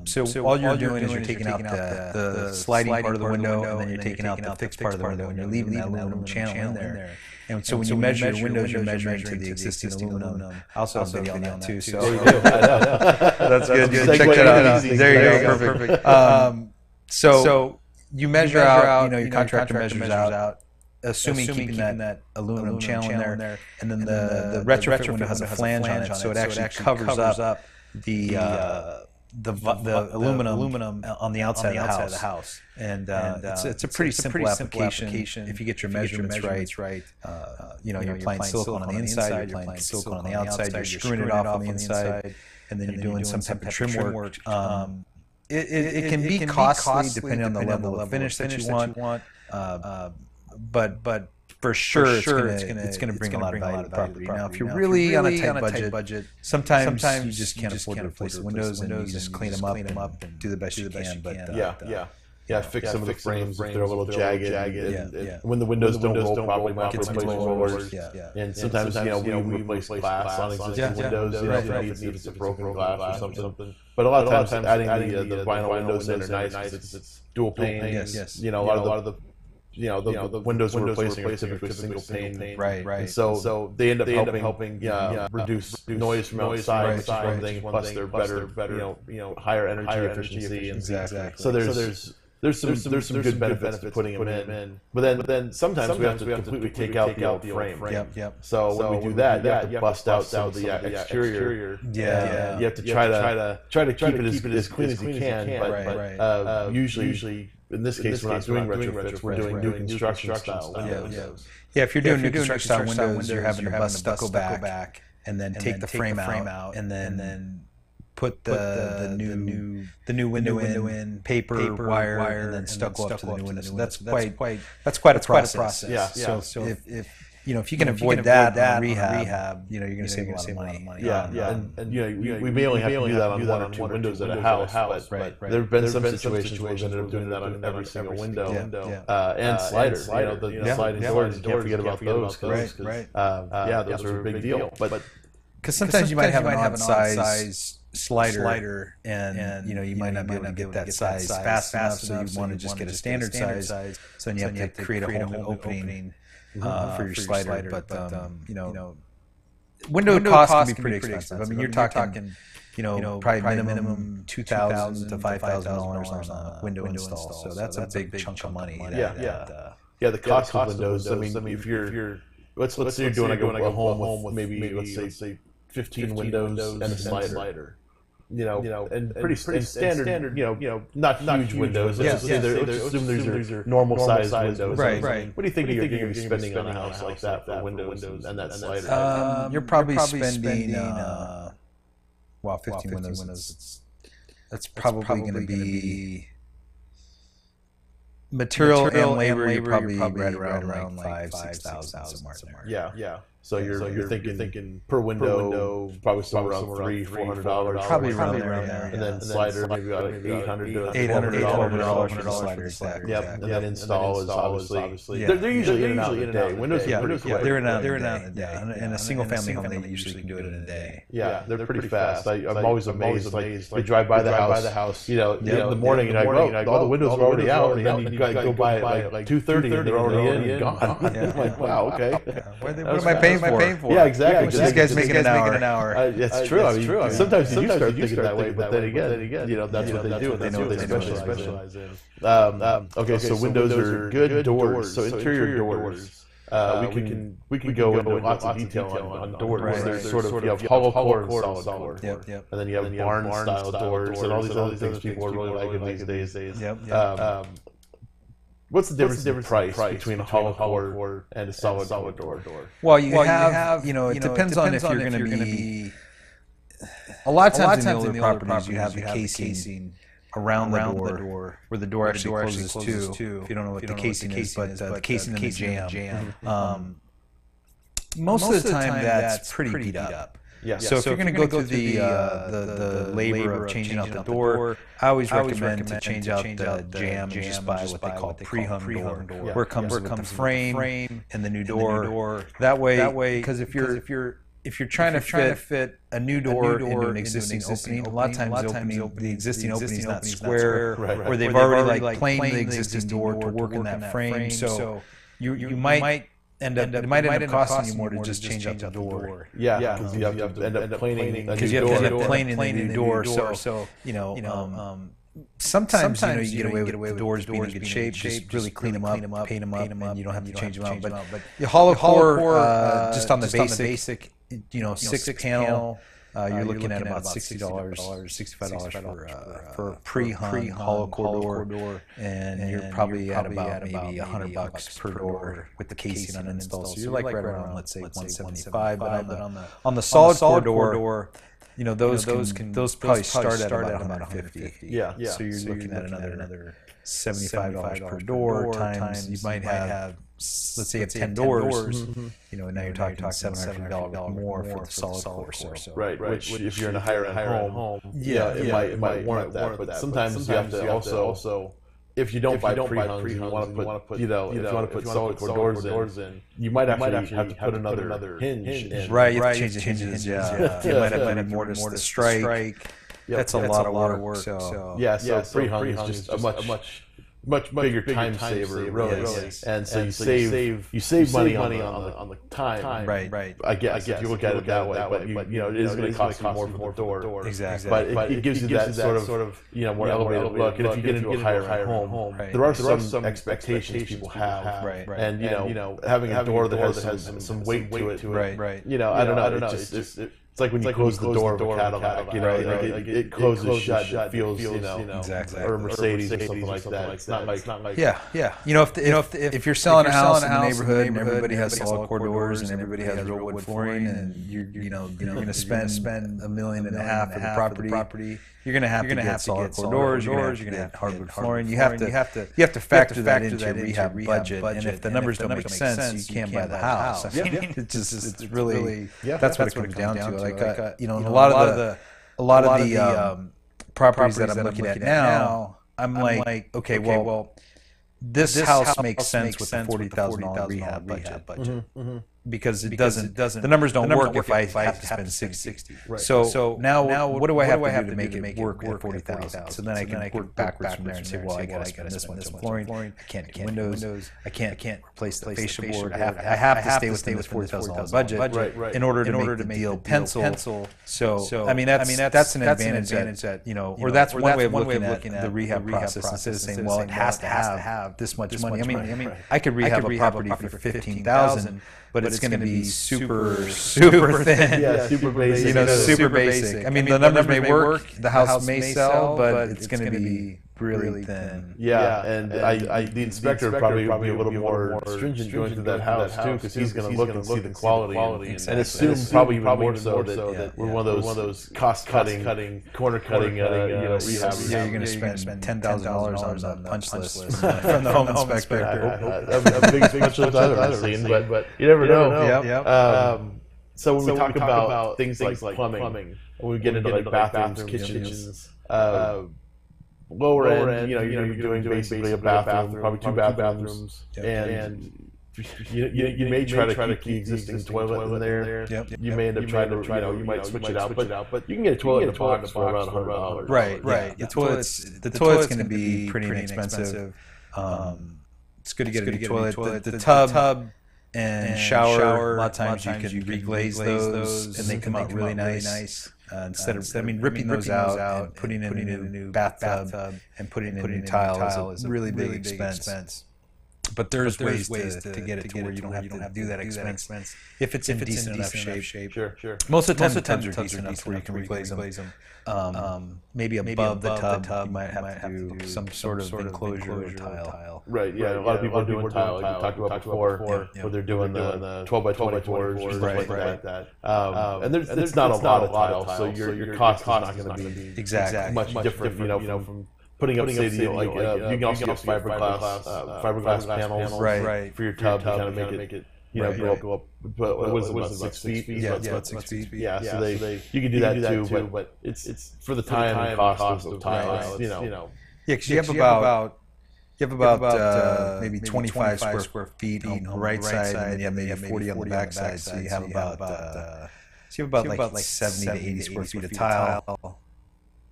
So all you're doing is you're taking out the sliding part of the window, and then you're taking out the fixed part of the window, and you're leaving that aluminum channel in there. And so when you measure your windows, you're measuring to the existing aluminum. I also have a video on that too. So that's good. Check that out. There you go. Perfect. So you measure out. Your contractor measures out. Assuming keeping that aluminum channel in there, and then the retrofit window has a flange on it, so it actually covers up the aluminum on the outside of the house. And it's a pretty simple application. If you get your measurements right, you're applying silicone on the inside, you're applying silicone on the outside, you're screwing it off on the inside, and then you're doing some type of trim work. It can be costly depending on the level of finish that you want. But for sure it's gonna bring a lot of value to the property. Now, if you're really on a tight budget, sometimes you just can't afford to replace the windows, and you just clean them up and do the best you can. But fix some of the frames if they're a little jagged. When the windows don't roll properly, we have to replace rollers. And sometimes we replace glass on existing windows. If it's a broken glass or something. But a lot of times adding the vinyl windows in are nice because it's dual pane. A lot of the the windows we're replacing are typically single pane, right? And so they end up helping reduce noise from outside, which is one thing. Plus, they're better, higher energy efficiency. Exactly. So there's some good benefits to putting them in. But then sometimes we have to completely take out the old frame. So when we do that, you have to bust out some of the exterior. You have to try to keep it as clean as you can. But usually. In this case, we're not doing retrofits. We're doing new construction style windows. If you're doing new construction style windows, you're having to bust stucco back, and then take the frame out, and then put the new window in, paper, wire, and then stucco up to the new window. So that's quite a process. So if you can avoid that on rehab, you're going to save a lot of money. And we may only have to do that on one or two windows at a house, but there have been some situations where we ended up doing that on every single window. And sliders, the sliding doors, you can't forget about those. Those are a big deal. But because sometimes you might have an odd-size slider, and you might not be able to get that size fast enough, so you want to just get a standard size. So then you have to create a whole new opening for your slider. But window costs can be pretty expensive. I mean, you're talking probably minimum $2,000 to $5,000 on a window install. So that's a big chunk of money. The cost of windows. I mean, if you're let's say you're doing a home with maybe let's say 15 windows and a slider. And pretty standard, not huge windows. Let's assume these are normal sized windows. Right. What do you think you're going to be spending on a house like that for windows and that slider? You're probably spending 15 windows. That's probably going to be material and labor. You're probably right around like $5,000-6,000 somewhere in there. Yeah. So you're thinking per window probably somewhere around $300-400. Probably around there. And then slider maybe about $800 to $1,200 for the slider. And then install is obviously they're usually in and out in a day. Windows are pretty quick. They're in and out in a day. In a single family home, they usually can do it in a day. Yeah, they're pretty fast. I'm always amazed. Like you drive by the house, in the morning, and all the windows are already out, and then you go by at like 2:30, and they're already in and gone. I'm like, wow, okay. What am I paying for? Yeah, exactly. This guy's making an hour. That's true. I mean, sometimes you start thinking that way, but then again, that's what they do, and they know what they specialize in. Okay, so windows are good. Doors, so interior doors. We can go into lots of detail on doors. Right. There's sort of you have hollow core and solid core, and then you have barn style doors and all these other things people are really liking these days. What's the difference in price between a hollow core and a solid door? Well, you have it depends on if you're going to be. A lot of times in the older properties, you have the casing around the door, where the door actually closes too. If you don't know what the casing is, but the casing and the jam. Most of the time, that's pretty beat up. Yeah. So if you're going to go through the labor of changing out the door, I always recommend to change out the jamb and just buy what they call pre-hung door, where it comes with the frame and the new door. That way, because if you're trying to fit a new door into an existing opening, a lot of times the existing opening is not square, or they've already like planed the existing door to work in that frame. So you might end up costing you more to just change out the door. Yeah, because you have to end up planing the new door. So sometimes you get away with the doors being in good shape. Just really clean them up, paint them up, and you don't have to change them out. But the hollow core, just on the basic, 6-panel. You're looking at about $60, $65 for a pre-hung hollow core door, and you're probably at about maybe $100 per door with the casing uninstalled. So you're like right around, let's say, $175. But on the solid core door, those probably start at about $150. Yeah. So you're looking at another $75 per door times you might have. Let's say you have 10 doors, and now you're talking $750 more for the solid core. Right, which if you're in a higher end home, it might warrant that. But sometimes you have to also, if you don't buy pre-hungs, you want to put, if you want to put solid core doors in, you might actually have to put another hinge in. Right, you have to change the hinges. Yeah, you might have to mortise the strike. That's a lot of work. So pre-hung is just a much bigger time saver, really. And so you save money on the time. Right. I guess if you look at it that way, but it is going to cost you more for the door. Exactly. But it gives you that sort of more elevated look. And if you get into a higher home, there are some expectations people have. And having a door that has some weight to it. Right. I don't know. It's like when you close the door of a Cadillac, it closes shut. It feels, exactly. Or a Mercedes or something like that. It's not like yeah. If you're selling a house in the neighborhood and everybody has solid core doors and everybody has real wood flooring and you're going to spend $1.5 million for the property, you're going to have to get solid core doors. You're going to have hardwood flooring. You have to factor that into your rehab budget. And if the numbers don't make sense, you can't buy the house. I mean, it's really that's what it comes down to. A lot of the properties that I'm looking at now, I'm like, okay, well, this house makes sense with the $40,000 rehab budget. Because it doesn't. The numbers don't work if I have to spend $60,000. Right. So now what do I have to make it work at $40,000? So then I can work backwards from there and say, well, I got to spend this much on flooring. I can't get windows. I can't replace the fascia board. I have to stay within this $40,000 budget in order to make the deal pencil. So I mean that's an advantage that or that's one way of looking at the rehab process instead of saying, well, it has to have this much money. I mean I could rehab a property for $15,000. But it's going to be super thin. Yeah, super basic. Super basic. I mean, the numbers may work, the house may sell, but it's going to be really thin. Yeah, and the inspector probably would be a little more stringent going through that house too, because he's going to look and see the quality and assume probably more so that we're one of those cost-cutting, corner-cutting rehab. Yeah, you're going to spend $10,000 on the punch list from the home inspector. A big punch list I've ever seen, but you never know. So when we talk about things like plumbing, when we get into like bathrooms, kitchens, lower end, you're doing basically a bathroom, probably two bathrooms, and you may try to keep the existing toilet in there. You may end up trying to, you might switch it out, but you can get a toilet in a box for around $100. Right. The toilet's going to be pretty inexpensive. It's good to get a new toilet. The tub and shower, a lot of times you can reglaze those, and they come out really nice. Instead of ripping those out and putting in a new bathtub and putting in new tile is a really big expense. But there's ways to get it to where you don't have to do that expense if it's in decent enough shape. Sure. Most of the time the tubs are decent enough where you can reglaze them. Maybe above the tub you might have to do some sort of enclosure tile. Right. Yeah. A lot of people are doing tile. Like we talked about before, where they're doing the 12 by 24s or stuff like that. And there's not a lot of tile, so your cost is not going to be exactly much different. From putting up, say, you can also use fiberglass panels, for your tub to kind of make it go up. But what was it, about 6 feet? Yeah, it's about 6 feet. Yeah, so you can do that too, but it's for the time and cost of tile. Yeah, because you have about maybe 25 square feet on the right side, and then you have maybe 40 on the back side. So you have about like 70 to 80 square feet of tile.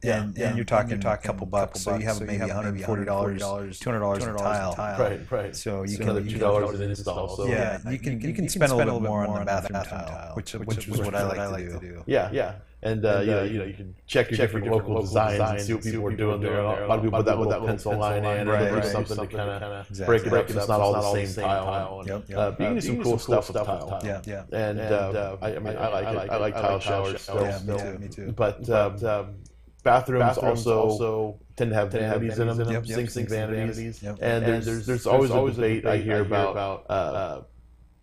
And you're talking a couple bucks, so you have maybe $140, $200 in tile. Right. So you another can $2 in install. So yeah, you can spend a little bit more on the bathroom tile, which is what I like to do. Yeah. And you can check your different local designs and see what people are doing there. A lot of people put that little pencil line in, or do something to kind of break it up. It's not all the same tile. But you can do some cool stuff with tile. Yeah. And I like it. I like tile showers still. Yeah, me too. But bathrooms also tend to have vanities in them, sinks and vanities. And there's always a debate I hear about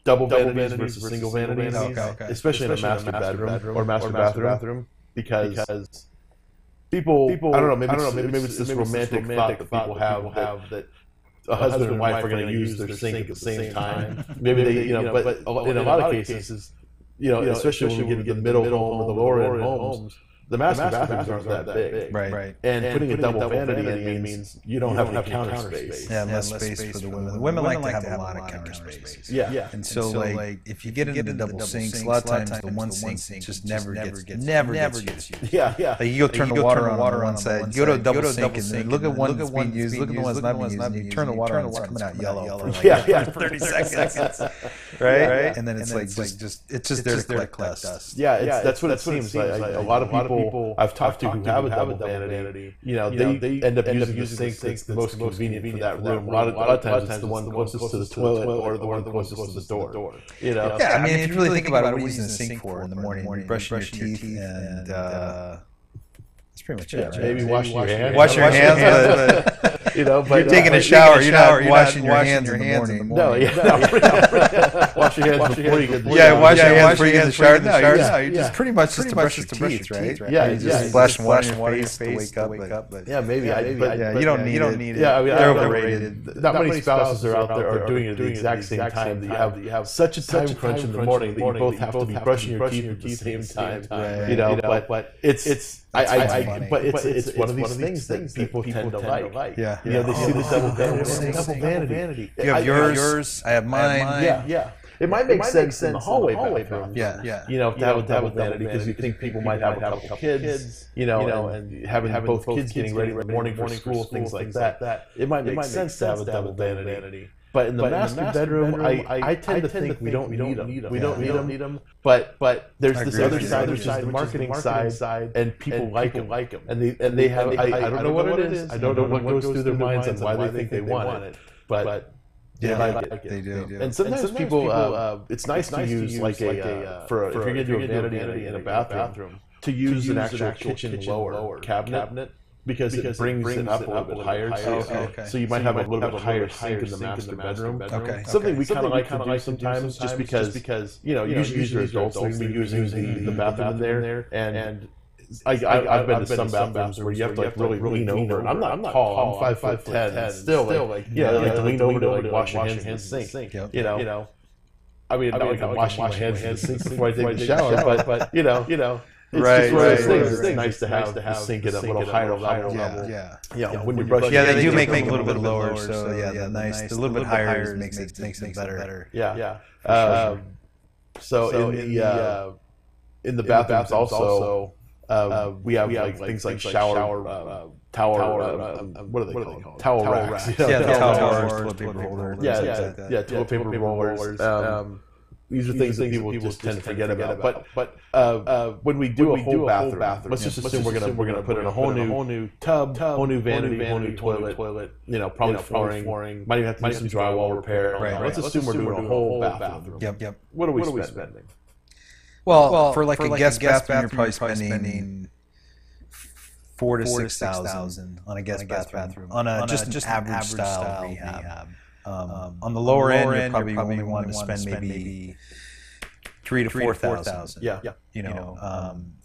double vanities versus single vanities, especially in a master bedroom or master bathroom, because people I don't know, maybe it's this romantic thought that people have that a husband and wife are going to use their sink at the same time. Maybe they, but in a lot of cases, especially when we get to the middle home or the lower end homes, the master bathrooms aren't that big. Right. And putting a double vanity in means you don't have any counter space. Yeah, less space for the women. The women like to have a lot of counter space. Yeah. And so like if you get into double sinks, a lot of times the one sink just never gets used. Yeah. Like you go turn the water on one side, you go to a double sink and then look at one that's being used, look at the one that's not being used, and you turn the water on, it's coming out yellow for like 30 seconds. Right? And then it's like it's just there to collect dust. Yeah, that's what it seems like. A lot of people I've talked to who have a double vanity, they end up using the sink that's the most convenient for that room. A lot of times it's the one closest to the toilet or the one closest to the door. Yeah, I mean, if you really think about it, what are you using the sink for in the morning? You're brushing your teeth and that's pretty much it. Maybe washing your hands. Wash your hands, but you're taking a shower. You're not washing your hands in the morning. No, wash your hands before you get. Wash your hands before you get in the shower. No, you're just pretty much just to brush your teeth, right? Yeah, you just splash some water in your face to wake up. But yeah, maybe. You don't need it. Yeah, they're overrated. Not many spouses are out there are doing it at the exact same time. That you have such a time crunch in the morning that you both have to be brushing your teeth at the same time. But it's. But it's one of these things that people tend to like. Yeah. They see the double vanity. You have yours. I have mine. Yeah. It might make sense in the hallway bathroom. Yeah. To have a double vanity because you think people might have a couple kids, and having both kids getting ready in the morning for school, things like that. It might make sense to have a double vanity. But in the master bedroom, I tend to think we don't need them. We don't need them. But there's this other side, which is the marketing side, and people like them. And they have. I don't know what it is. I don't know what goes through their minds and why they think they want it. But they like it. They do. And sometimes people, it's nice to use like if you're going to do a vanity in a bathroom, to use an actual kitchen lower cabinet. Because it brings it up a little bit higher. So you might have a little bit higher sink in the master bedroom. Something we kind of like to do sometimes, just because usually adults will be using the bathroom in there, and I've been to some bathrooms where you have to like really lean over. And I'm not tall. I'm 5'10". Still like lean over to like wash your hands in the sink. I mean, not like I'm washing my hands in the sink before I take a shower, but It's one of those things. It's nice to have the sink at a little higher level. Yeah. When you brush. Yeah, they do make a little bit lower. So yeah, nice. A little bit higher makes it better. Yeah. So in the bathrooms also, we have like things like shower towel. What are they called? Towel racks. Towel rollers, toilet paper holders. Toilet paper rollers. These are things that people just tend to forget about. But when we do a whole bathroom, let's just assume we're gonna put in a whole new tub, whole new vanity, whole new toilet. Probably flooring. Might even have to do some drywall repair. Let's assume we're doing a whole bathroom. Yep. What are we spending? Well, for like a guest bathroom, you're probably spending $4,000 to $6,000 on a guest bathroom. On just an average style rehab. On the lower end, you're probably only wanting to spend maybe $3,000 to $4,000. Yeah.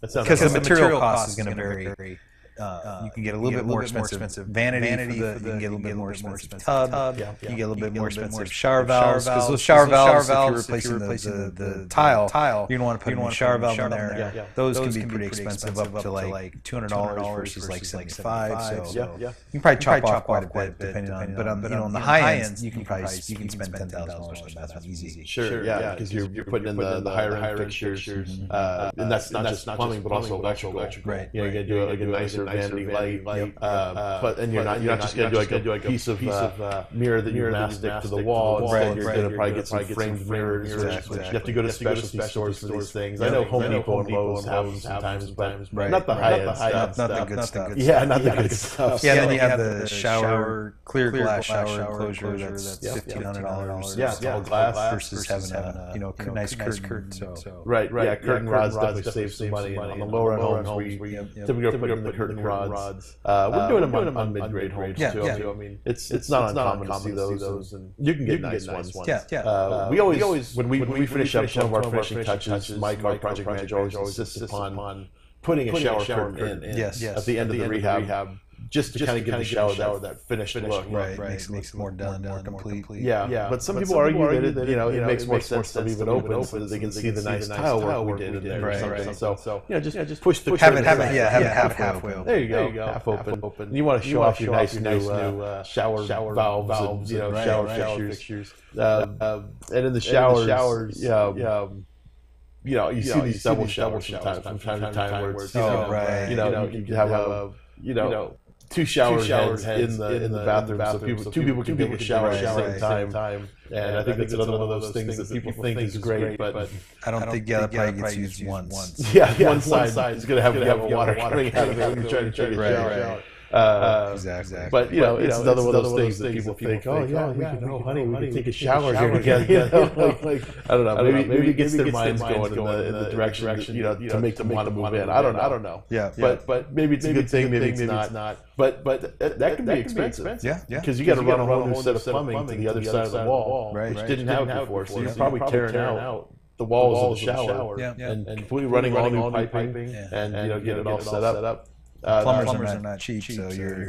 Because the material cost is going to vary. you can get a little bit more expensive vanity for you can get a little bit more expensive tub. You can get a little bit more expensive shower valves, because those shower valves, if you're replacing the tile, you're going to want to put a new shower valve in there. Those can be pretty expensive, up to like $200 versus like $75. So you can probably chop off quite a bit depending on. But on the high end, you can spend $10,000 on the bathroom easy. Sure, yeah, because you're putting in the higher end fixtures, and that's not just plumbing, but also electrical. Right. You know, you're gonna do a nicer vanity light, but and you're not just gonna do like a piece of mirror that you mastic to the wall. Instead, you're gonna probably get some framed mirrors. You have to go to specialty stores for these things. I know Home Depot and Lowe's have them sometimes, but not the high end stuff. Not the good stuff. Yeah, not the good stuff. Yeah, then you have the shower, clear glass shower enclosure that's $1,500. Yeah, it's all glass versus having a nice curtain. Right. Yeah, curtain rods definitely save some money. On the lower end homes, we typically are putting in the curtain rods. We're doing them on mid-grade homes too. I mean, it's not uncommon to see those, and you can get nice ones. We always when we finish up some of our finishing touches, Mike, our project manager, always insists upon putting a shower curtain in at the end of the rehab. Just to kind of give the shower that finished look. Right. Makes it more done, more complete. Yeah. But some people argue that it makes more sense to leave it open so that they can see the nice tile work we did in there or something. So just push the curtain. Have it halfway open. There you go. Half open. You want to show off your nice new shower valves and shower fixtures. And in the showers, you see these double showers from time to time where it's you can have two shower heads in the bathroom, so two people can take a shower at the same time. And I think that's another one of those things that people think is great, but I don't think that probably gets used once. Yeah, one side is going to have water coming out of it when you're trying to take a shower. Exactly. But it's another one of those things that people think, honey, we can take a shower here together. I don't know. Maybe it gets their minds going in the direction to make them want to move in. I don't know. Yeah. But maybe it's a good thing. Maybe it's not. But that can be expensive. Yeah. Because you got to run a whole new set of plumbing to the other side of the wall, which didn't have before. So you're probably tearing out the walls of the shower and completely running all new piping and get it all set up. Plumbers are not cheap, so you're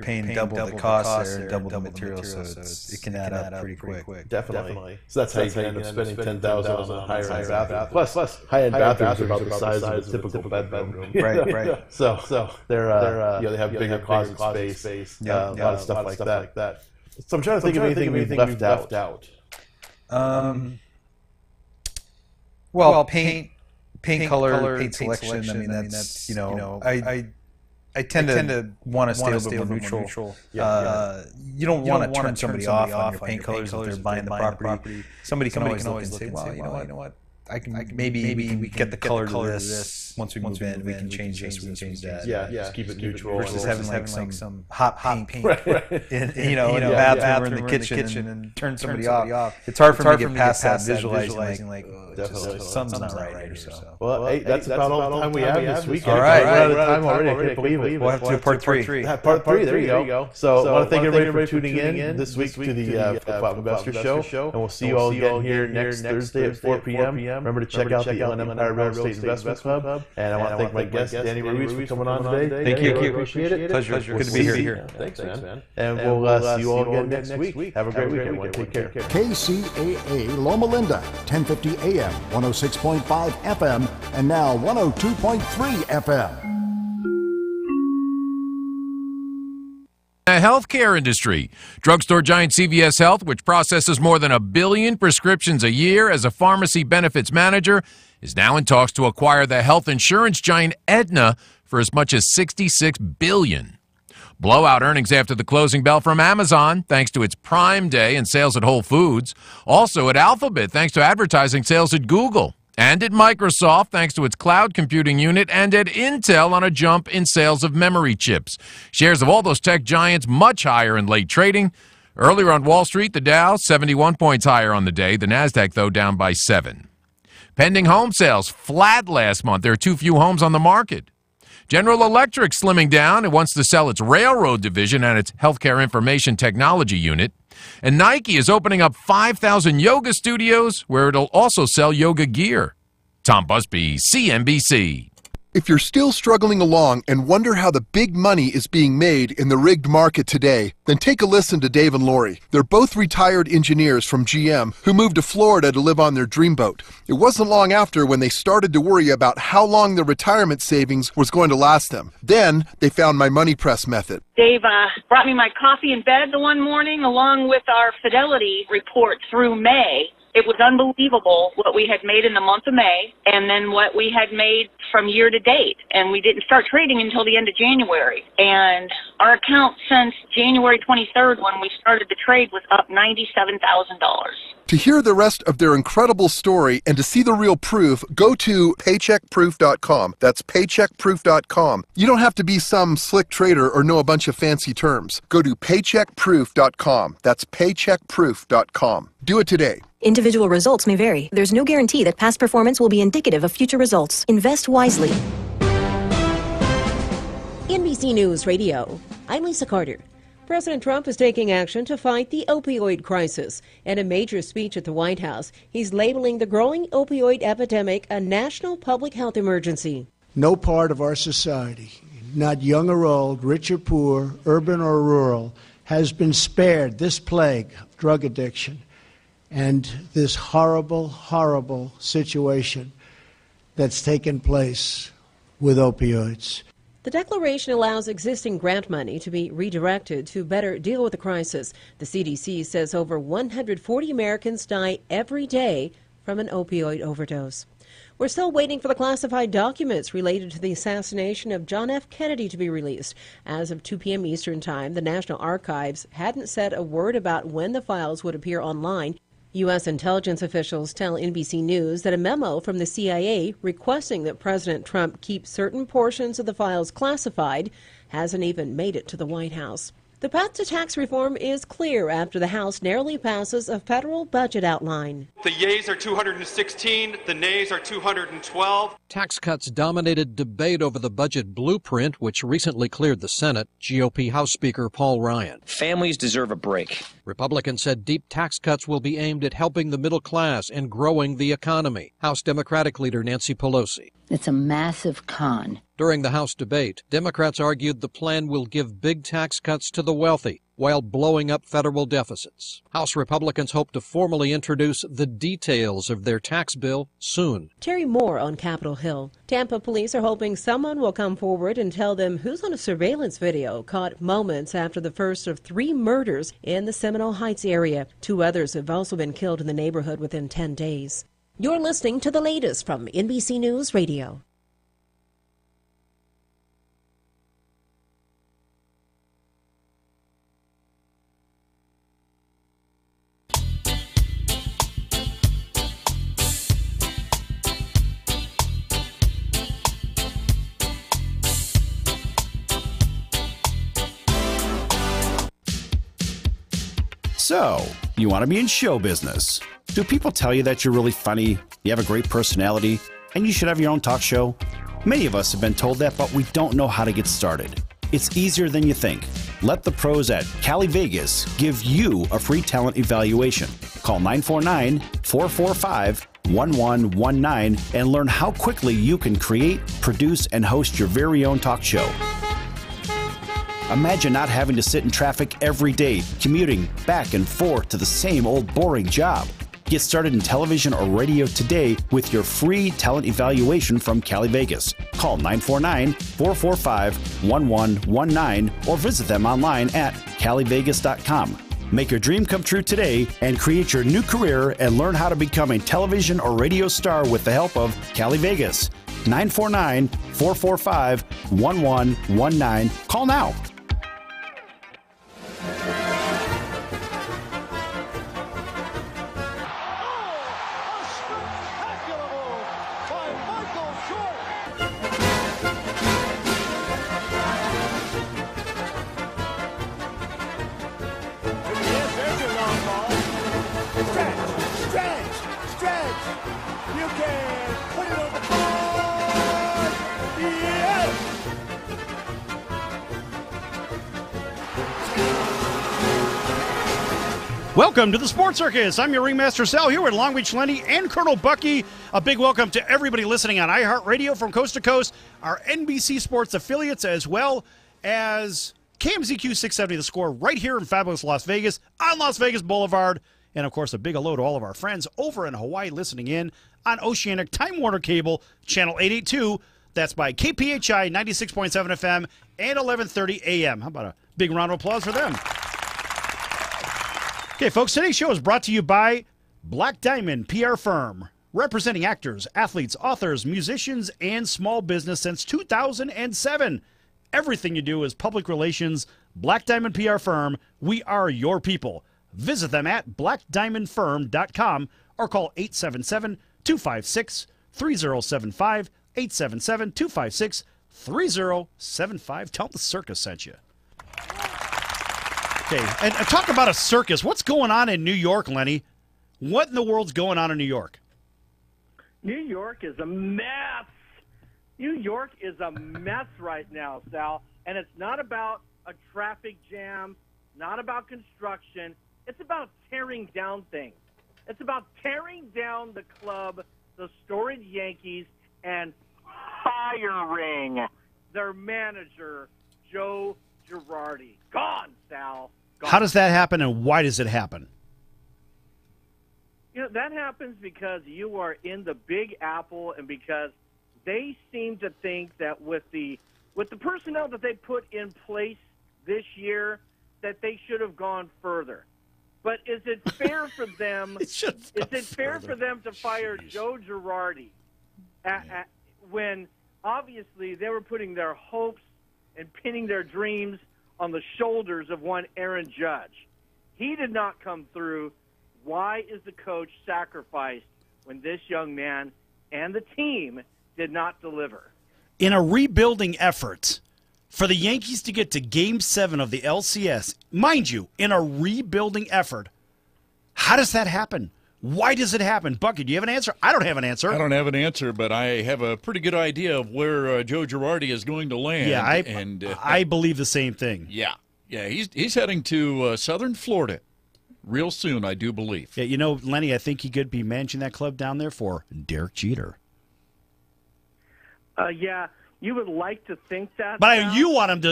paying double the cost there, double the material, so it can add up pretty quick. Definitely. So that's how you end up spending $10,000 on a higher end bathroom. Plus, high end bathrooms are about the size of a typical bedroom. Right. So they're they have bigger closet space, a lot of stuff like that. So I'm trying to think of anything we've left out. Well, paint color, paint selection. I mean, that's I tend to want to stay a little bit more neutral. You don't want to turn somebody off on your paint colors if they're buying the property. Somebody can always look and say, well, you know what? I can maybe we get the color to this. Once we move in, we can change this, we can change that. Just keep it neutral. Versus having like some hot paint in a bathroom or in the kitchen and turn somebody off. It's hard for me to get past that, visualizing like something's not right here. So well, hey, that's about all the time we have this week. All right, we're out of time already. I can't believe it. We'll have to do part 3. Part 3. There you go. So I want to thank everybody for tuning in this week to the Flop Investor Show, and we'll see you all again here next Thursday at 4 p.m. Remember to check out the Inland Empire Real Estate Investment Club. And I want to thank my guest, Danny Ruiz, for coming on today. Thank you. Appreciate it. Pleasure. Good to be here. Thanks, man. And we'll see you all again next week. Have a great week, everyone. Take care. KCAA Loma Linda, 1050 AM, 106.5 FM, and now 102.3 FM. The healthcare industry. Drugstore giant CVS Health, which processes more than 1 billion prescriptions a year as a pharmacy benefits manager, is now in talks to acquire the health insurance giant Aetna for as much as $66 billion. Blowout earnings after the closing bell from Amazon, thanks to its Prime Day and sales at Whole Foods. Also at Alphabet, thanks to advertising sales at Google. And at Microsoft, thanks to its cloud computing unit. And at Intel on a jump in sales of memory chips. Shares of all those tech giants much higher in late trading. Earlier on Wall Street, the Dow 71 points higher on the day. The Nasdaq, though, down by 7. Pending home sales flat last month. There are too few homes on the market. General Electric slimming down. It wants to sell its railroad division and its healthcare information technology unit. And Nike is opening up 5,000 yoga studios where it'll also sell yoga gear. Tom Busby, CNBC. If you're still struggling along and wonder how the big money is being made in the rigged market today, then take a listen to Dave and Lori. They're both retired engineers from GM who moved to Florida to live on their dreamboat. It wasn't long after when they started to worry about how long their retirement savings was going to last them. Then they found my Money Press method. Dave brought me my coffee in bed the one morning along with our Fidelity report through May. It was unbelievable what we had made in the month of May and then what we had made from year to date. And we didn't start trading until the end of January. And our account since January 23rd, when we started the trade, was up $97,000. To hear the rest of their incredible story and to see the real proof, go to paycheckproof.com. That's paycheckproof.com. You don't have to be some slick trader or know a bunch of fancy terms. Go to paycheckproof.com. That's paycheckproof.com. Do it today. Individual results may vary. There's no guarantee that past performance will be indicative of future results. Invest wisely. NBC News Radio. I'm Lisa Carter. President Trump is taking action to fight the opioid crisis. In a major speech at the White House, he's labeling the growing opioid epidemic a national public health emergency. No part of our society, not young or old, rich or poor, urban or rural, has been spared this plague of drug addiction and this horrible, horrible situation that's taken place with opioids. The declaration allows existing grant money to be redirected to better deal with the crisis. The CDC says over 140 Americans die every day from an opioid overdose. We're still waiting for the classified documents related to the assassination of John F. Kennedy to be released. As of 2 p.m. Eastern Time, the National Archives hadn't said a word about when the files would appear online. U.S. intelligence officials tell NBC News that a memo from the CIA requesting that President Trump keep certain portions of the files classified hasn't even made it to the White House. The path to tax reform is clear after the House narrowly passes a federal budget outline. The yeas are 216, the nays are 212. Tax cuts dominated debate over the budget blueprint, which recently cleared the Senate. GOP House Speaker Paul Ryan. Families deserve a break. Republicans said deep tax cuts will be aimed at helping the middle class and growing the economy. House Democratic leader Nancy Pelosi. It's a massive con. During the House debate, Democrats argued the plan will give big tax cuts to the wealthy while blowing up federal deficits. House Republicans hope to formally introduce the details of their tax bill soon. Terry Moore on Capitol Hill. Tampa police are hoping someone will come forward and tell them who's on a surveillance video caught moments after the first of 3 murders in the Seminole Heights area. 2 others have also been killed in the neighborhood within 10 days. You're listening to the latest from NBC News Radio. So, you want to be in show business. Do people tell you that you're really funny, you have a great personality, and you should have your own talk show? Many of us have been told that, but we don't know how to get started. It's easier than you think. Let the pros at Cali Vegas give you a free talent evaluation. Call 949-445-1119 and learn how quickly you can create, produce, and host your very own talk show. Imagine not having to sit in traffic every day, commuting back and forth to the same old boring job. Get started in television or radio today with your free talent evaluation from Cali Vegas. Call 949-445-1119 or visit them online at calivegas.com. Make your dream come true today and create your new career and learn how to become a television or radio star with the help of Cali Vegas. 949-445-1119. Call now. Welcome to the Sports Circus. I'm your ringmaster Sal here with Long Beach Lenny and Colonel Bucky. A big welcome to everybody listening on iHeartRadio from coast to coast, our NBC Sports affiliates, as well as KMZQ 670 The Score right here in fabulous Las Vegas on Las Vegas Boulevard. And, of course, a big hello to all of our friends over in Hawaii listening in on Oceanic Time Warner Cable, Channel 882. That's by KPHI 96.7 FM and 1130 AM. How about a big round of applause for them? Okay, folks, today's show is brought to you by Black Diamond PR Firm, representing actors, athletes, authors, musicians, and small business since 2007. Everything you do is public relations. Black Diamond PR Firm, we are your people. Visit them at blackdiamondfirm.com or call 877-256-3075, 877-256-3075. Tell them the circus sent you. Okay, and talk about a circus. What's going on in New York, Lenny? What in the world's going on in New York? New York is a mess. New York is a mess right now, Sal. And it's not about a traffic jam, not about construction. It's about tearing down things. It's about tearing down the club, the storied Yankees, and firing their manager, Joe Girardi. Gone, Sal. Gone. How does that happen, and why does it happen? You know, that happens because you are in the Big Apple, and because they seem to think that with the personnel that they put in place this year, that they should have gone further. But is it fair for them? Is it fair for them to fire Joe Girardi when obviously they were putting their hopes and pinning their dreams on the shoulders of one Aaron Judge? He did not come through. Why is the coach sacrificed when this young man and the team did not deliver? In a rebuilding effort for the Yankees to get to Game 7 of the LCS, mind you, in a rebuilding effort, how does that happen? Why does it happen? Bucky, do you have an answer? I don't have an answer. I don't have an answer, but I have a pretty good idea of where Joe Girardi is going to land. Yeah, I believe the same thing. Yeah, he's heading to southern Florida real soon, I do believe. Yeah, you know, Lenny, I think he could be managing that club down there for Derek Jeter. Yeah, you would like to think that. But you want him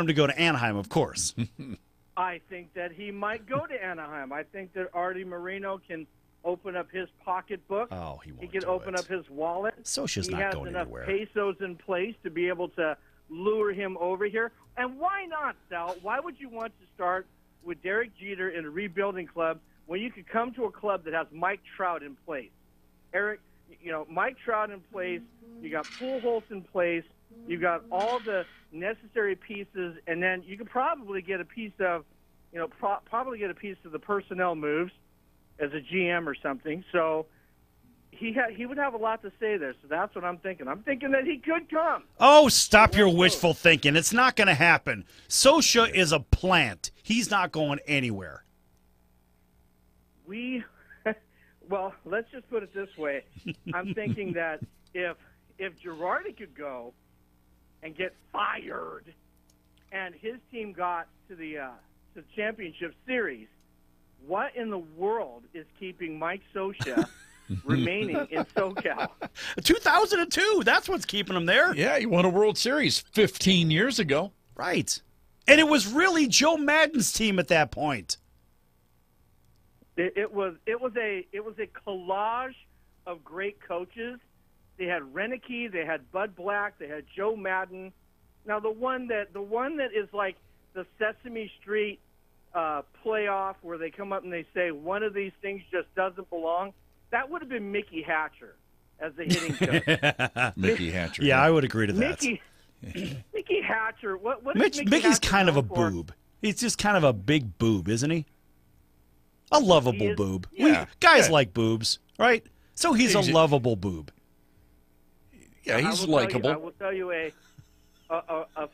to go to Anaheim, of course. I think that he might go to Anaheim. I think that Artie Moreno can open up his pocketbook. Oh, he won't. He can open up his wallet. Socia's not going anywhere. He has enough pesos in place to be able to lure him over here. And why not, Sal? Why would you want to start with Derek Jeter in a rebuilding club when you could come to a club that has Mike Trout in place? Eric, you know, Mike Trout in place, you got Pujols in place, you got all the necessary pieces, and then you could probably get a piece of, probably get a piece of the personnel moves as a GM or something. So he would have a lot to say there. So that's what I'm thinking. I'm thinking that he could come. Oh, stop your wishful thinking. It's not going to happen. Socia is a plant. He's not going anywhere. Well, let's just put it this way. I'm thinking that if Girardi could go and get fired and his team got to the championship series, what in the world is keeping Mike Socia remaining in SoCal? 2002, that's what's keeping him there. Yeah, he won a World Series 15 years ago. Right. And it was really Joe Maddon's team at that point. It was a collage of great coaches. They had Renicky, they had Bud Black, they had Joe Maddon. Now the one that is like the Sesame Street playoff where they come up and they say one of these things just doesn't belong, that would have been Mickey Hatcher as the hitting coach. Mickey Hatcher. Yeah, I would agree to that. Mickey Hatcher. What is Mickey's Hatcher kind of a for? boob. He's just kind of a big boob, isn't he? A lovable boob. Yeah. Guys like boobs, right? So he's a lovable boob. Yeah, he's likable. I will tell you a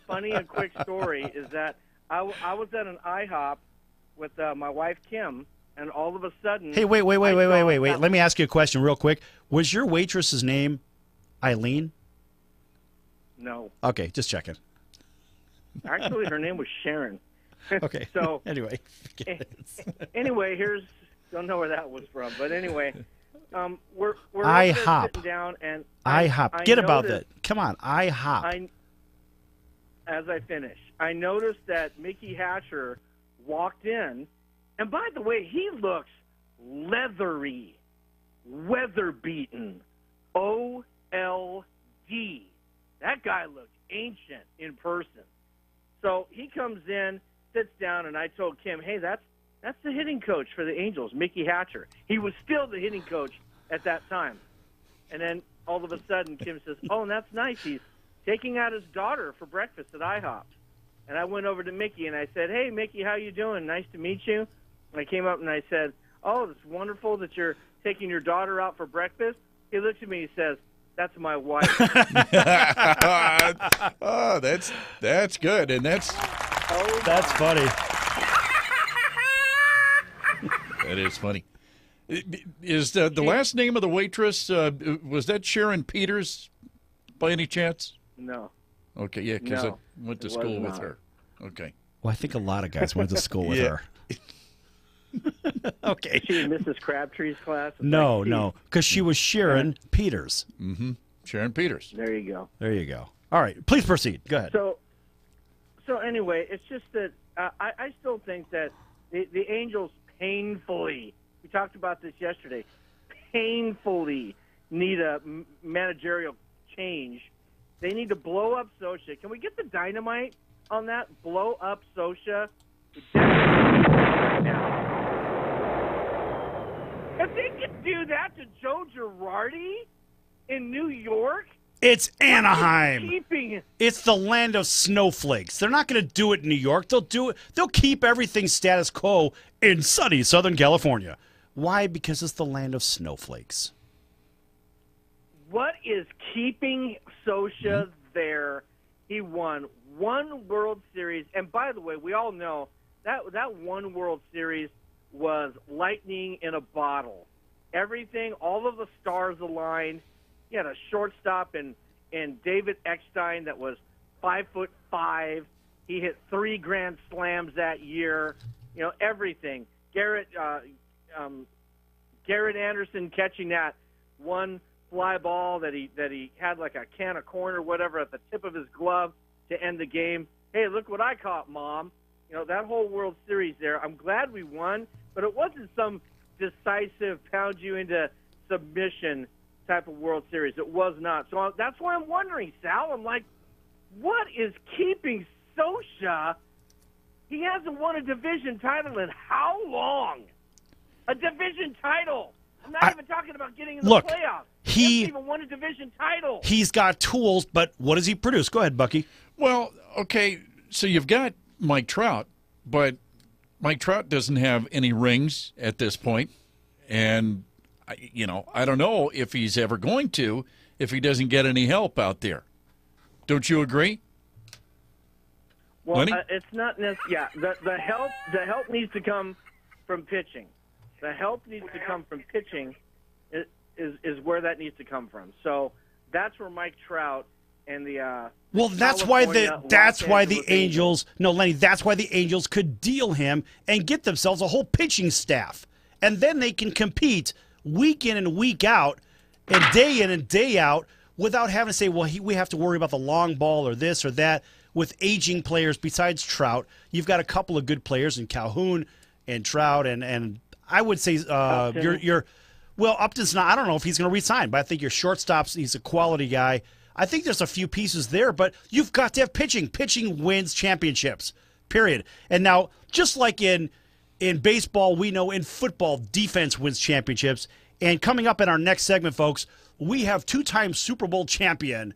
funny and quick story is that I was at an IHOP with my wife Kim, and all of a sudden. Hey, wait. Let me ask you a question real quick. Was your waitress's name Eileen? No. Okay, just checking. Actually, her name was Sharon. Okay. So anyway, don't know where that was from, but anyway, we're IHOP. sitting down and IHOP. Get about that. Come on, IHOP. As I finish, I noticed that Mickey Hatcher walked in, and by the way, he looks leathery, weather-beaten, OLD. That guy looks ancient in person. So he comes in, sits down, and I told Kim, hey, that's the hitting coach for the Angels, Mickey Hatcher. He was still the hitting coach at that time. And then all of a sudden, Kim says, oh, and that's nice. He's taking out his daughter for breakfast at IHOP. And I went over to Mickey, and I said, hey, Mickey, how you doing? Nice to meet you. And I came up and I said, oh, it's wonderful that you're taking your daughter out for breakfast. He looks at me and he says, that's my wife. Oh, that's good, and that's funny. That is funny. Is the last name of the waitress, was that Sharon Peters by any chance? No. Okay, yeah, because No, I went to it school was with not. her. Okay. Well, I think a lot of guys went to school with Yeah. her. Okay. She in Mrs. Crabtree's class? No, because she was Sharon Peters. Mm-hmm. Sharon Peters. There you go. There you go. All right, please proceed. Go ahead. So anyway, it's just that I still think that the Angels painfully, we talked about this yesterday, painfully need a managerial change. They need to blow up Socha. Can we get the dynamite on that? Blow up Socha. If they could do that to Joe Girardi in New York, It's Anaheim. keeping It's the land of snowflakes. They're not going to do it in New York. They'll do it. They'll keep everything status quo in sunny Southern California. Why? Because it's the land of snowflakes. what is keeping Socha there? He won one World Series, and by the way, we all know that one World Series was lightning in a bottle. Everything, all of the stars aligned. He had a shortstop in David Eckstein that was 5'5". He hit 3 grand slams that year. You know, everything. Garrett Anderson catching that one fly ball that he had like a can of corn or whatever at the tip of his glove to end the game. Hey, look what I caught, Mom. You know, that whole World Series there. I'm glad we won, but it wasn't some decisive pound you into submission type of World Series. It was not. So that's why I'm wondering, Sal. I'm like, what is keeping Socha? He hasn't won a division title in how long? A division title. I'm not even talking about getting in the playoffs. He hasn't even won a division title. He's got tools, but what does he produce? Go ahead, Bucky. Well, okay, so you've got Mike Trout, but Mike Trout doesn't have any rings at this point, and I don't know if he's ever going to if he doesn't get any help out there. Don't you agree? Well, it's not necessarily. Yeah, the help needs to come from pitching. The help needs to come from pitching. Is where that needs to come from. So that's where Mike Trout and the well, that's why the Angels. No, Lenny, that's why the Angels could deal him and get themselves a whole pitching staff, and then they can compete week in and week out, and day out, without having to say, well, we have to worry about the long ball or this or that. With aging players besides Trout, you've got a couple of good players in Calhoun and Trout, and I would say well, Upton's not. I don't know if he's going to re-sign, but I think your shortstops. He's a quality guy. I think there's a few pieces there, but you've got to have pitching. Pitching wins championships. Period. And now, just like in baseball, we know in football, defense wins championships. And coming up in our next segment, folks, we have 2-time Super Bowl champion,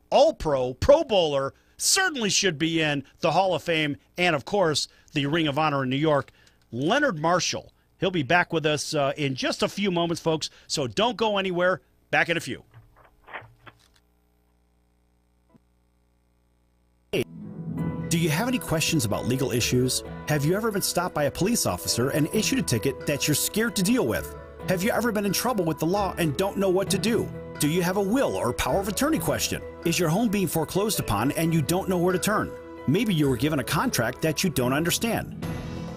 All-Pro, Pro Bowler, certainly should be in the Hall of Fame, and of course, the Ring of Honor in New York, Leonard Marshall. He'll be back with us in just a few moments, folks, so don't go anywhere. Back in a few. Do you have any questions about legal issues? Have you ever been stopped by a police officer and issued a ticket that you're scared to deal with? Have you ever been in trouble with the law and don't know what to do? Do you have a will or power of attorney question? Is your home being foreclosed upon and you don't know where to turn? Maybe you were given a contract that you don't understand.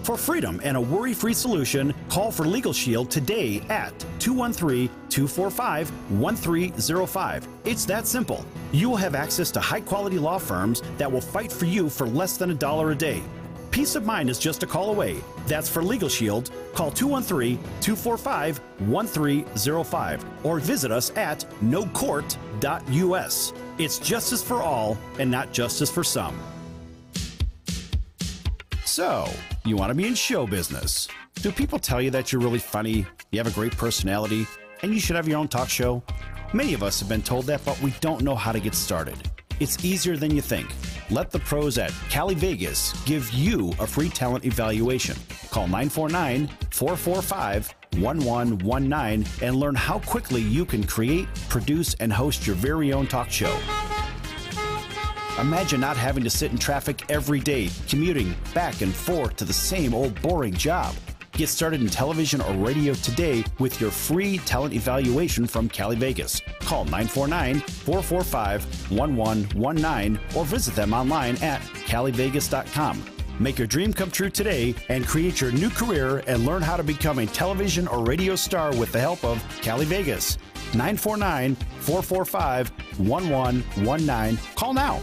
For freedom and a worry-free solution, call for Legal Shield today at 213-245-1305. It's that simple. You will have access to high-quality law firms that will fight for you for less than $1 a day. Peace of mind is just a call away. That's for Legal Shield. Call 213-245-1305 or visit us at nocourt.us. It's justice for all and not justice for some. So, you want to be in show business. Do people tell you that you're really funny, you have a great personality, and you should have your own talk show? Many of us have been told that, but we don't know how to get started. It's easier than you think. Let the pros at Cali Vegas give you a free talent evaluation. Call 949-445-1119 and learn how quickly you can create, produce, and host your very own talk show. Imagine not having to sit in traffic every day, commuting back and forth to the same old boring job. Get started in television or radio today with your free talent evaluation from Cali Vegas. Call 949-445-1119 or visit them online at calivegas.com. Make your dream come true today and create your new career and learn how to become a television or radio star with the help of Cali Vegas. 949-445-1119. Call now.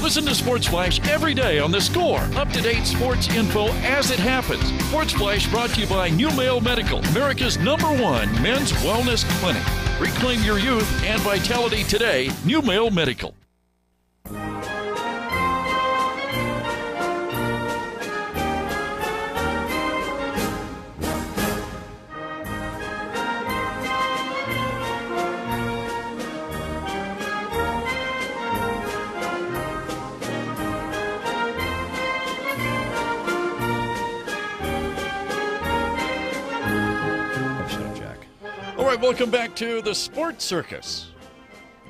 Listen to Sports Flash every day on The Score. Up-to-date sports info as it happens. Sports Flash brought to you by New Male Medical, America's #1 men's wellness clinic. Reclaim your youth and vitality today. New Male Medical. Welcome back to the Sports Circus.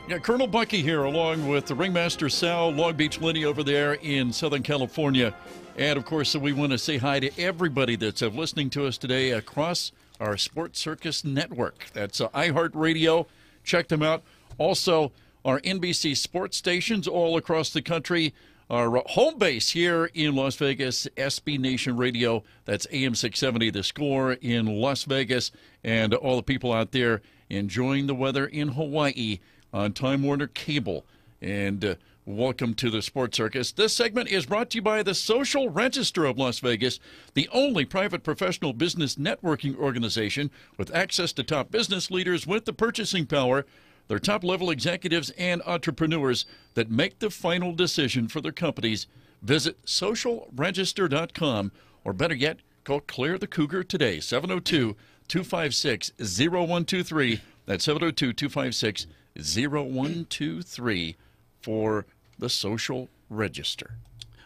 Yeah, Colonel Bucky here along with the Ringmaster Sal, Long Beach Lenny over there in Southern California. And, of course, we want to say hi to everybody that's listening to us today across our Sports Circus network. That's iHeartRadio. Check them out. Also, our NBC sports stations all across the country. Our home base here in Las Vegas, SB Nation Radio. That's AM 670, The Score in Las Vegas. And all the people out there enjoying the weather in Hawaii on Time Warner Cable. And welcome to the Sports Circus. This segment is brought to you by the Social Register of Las Vegas, the only private professional business networking organization with access to top business leaders with the purchasing power. They're top-level executives and entrepreneurs that make the final decision for their companies. Visit socialregister.com, or better yet, call Claire the Cougar today, 702-256-0123. That's 702-256-0123 for the Social Register.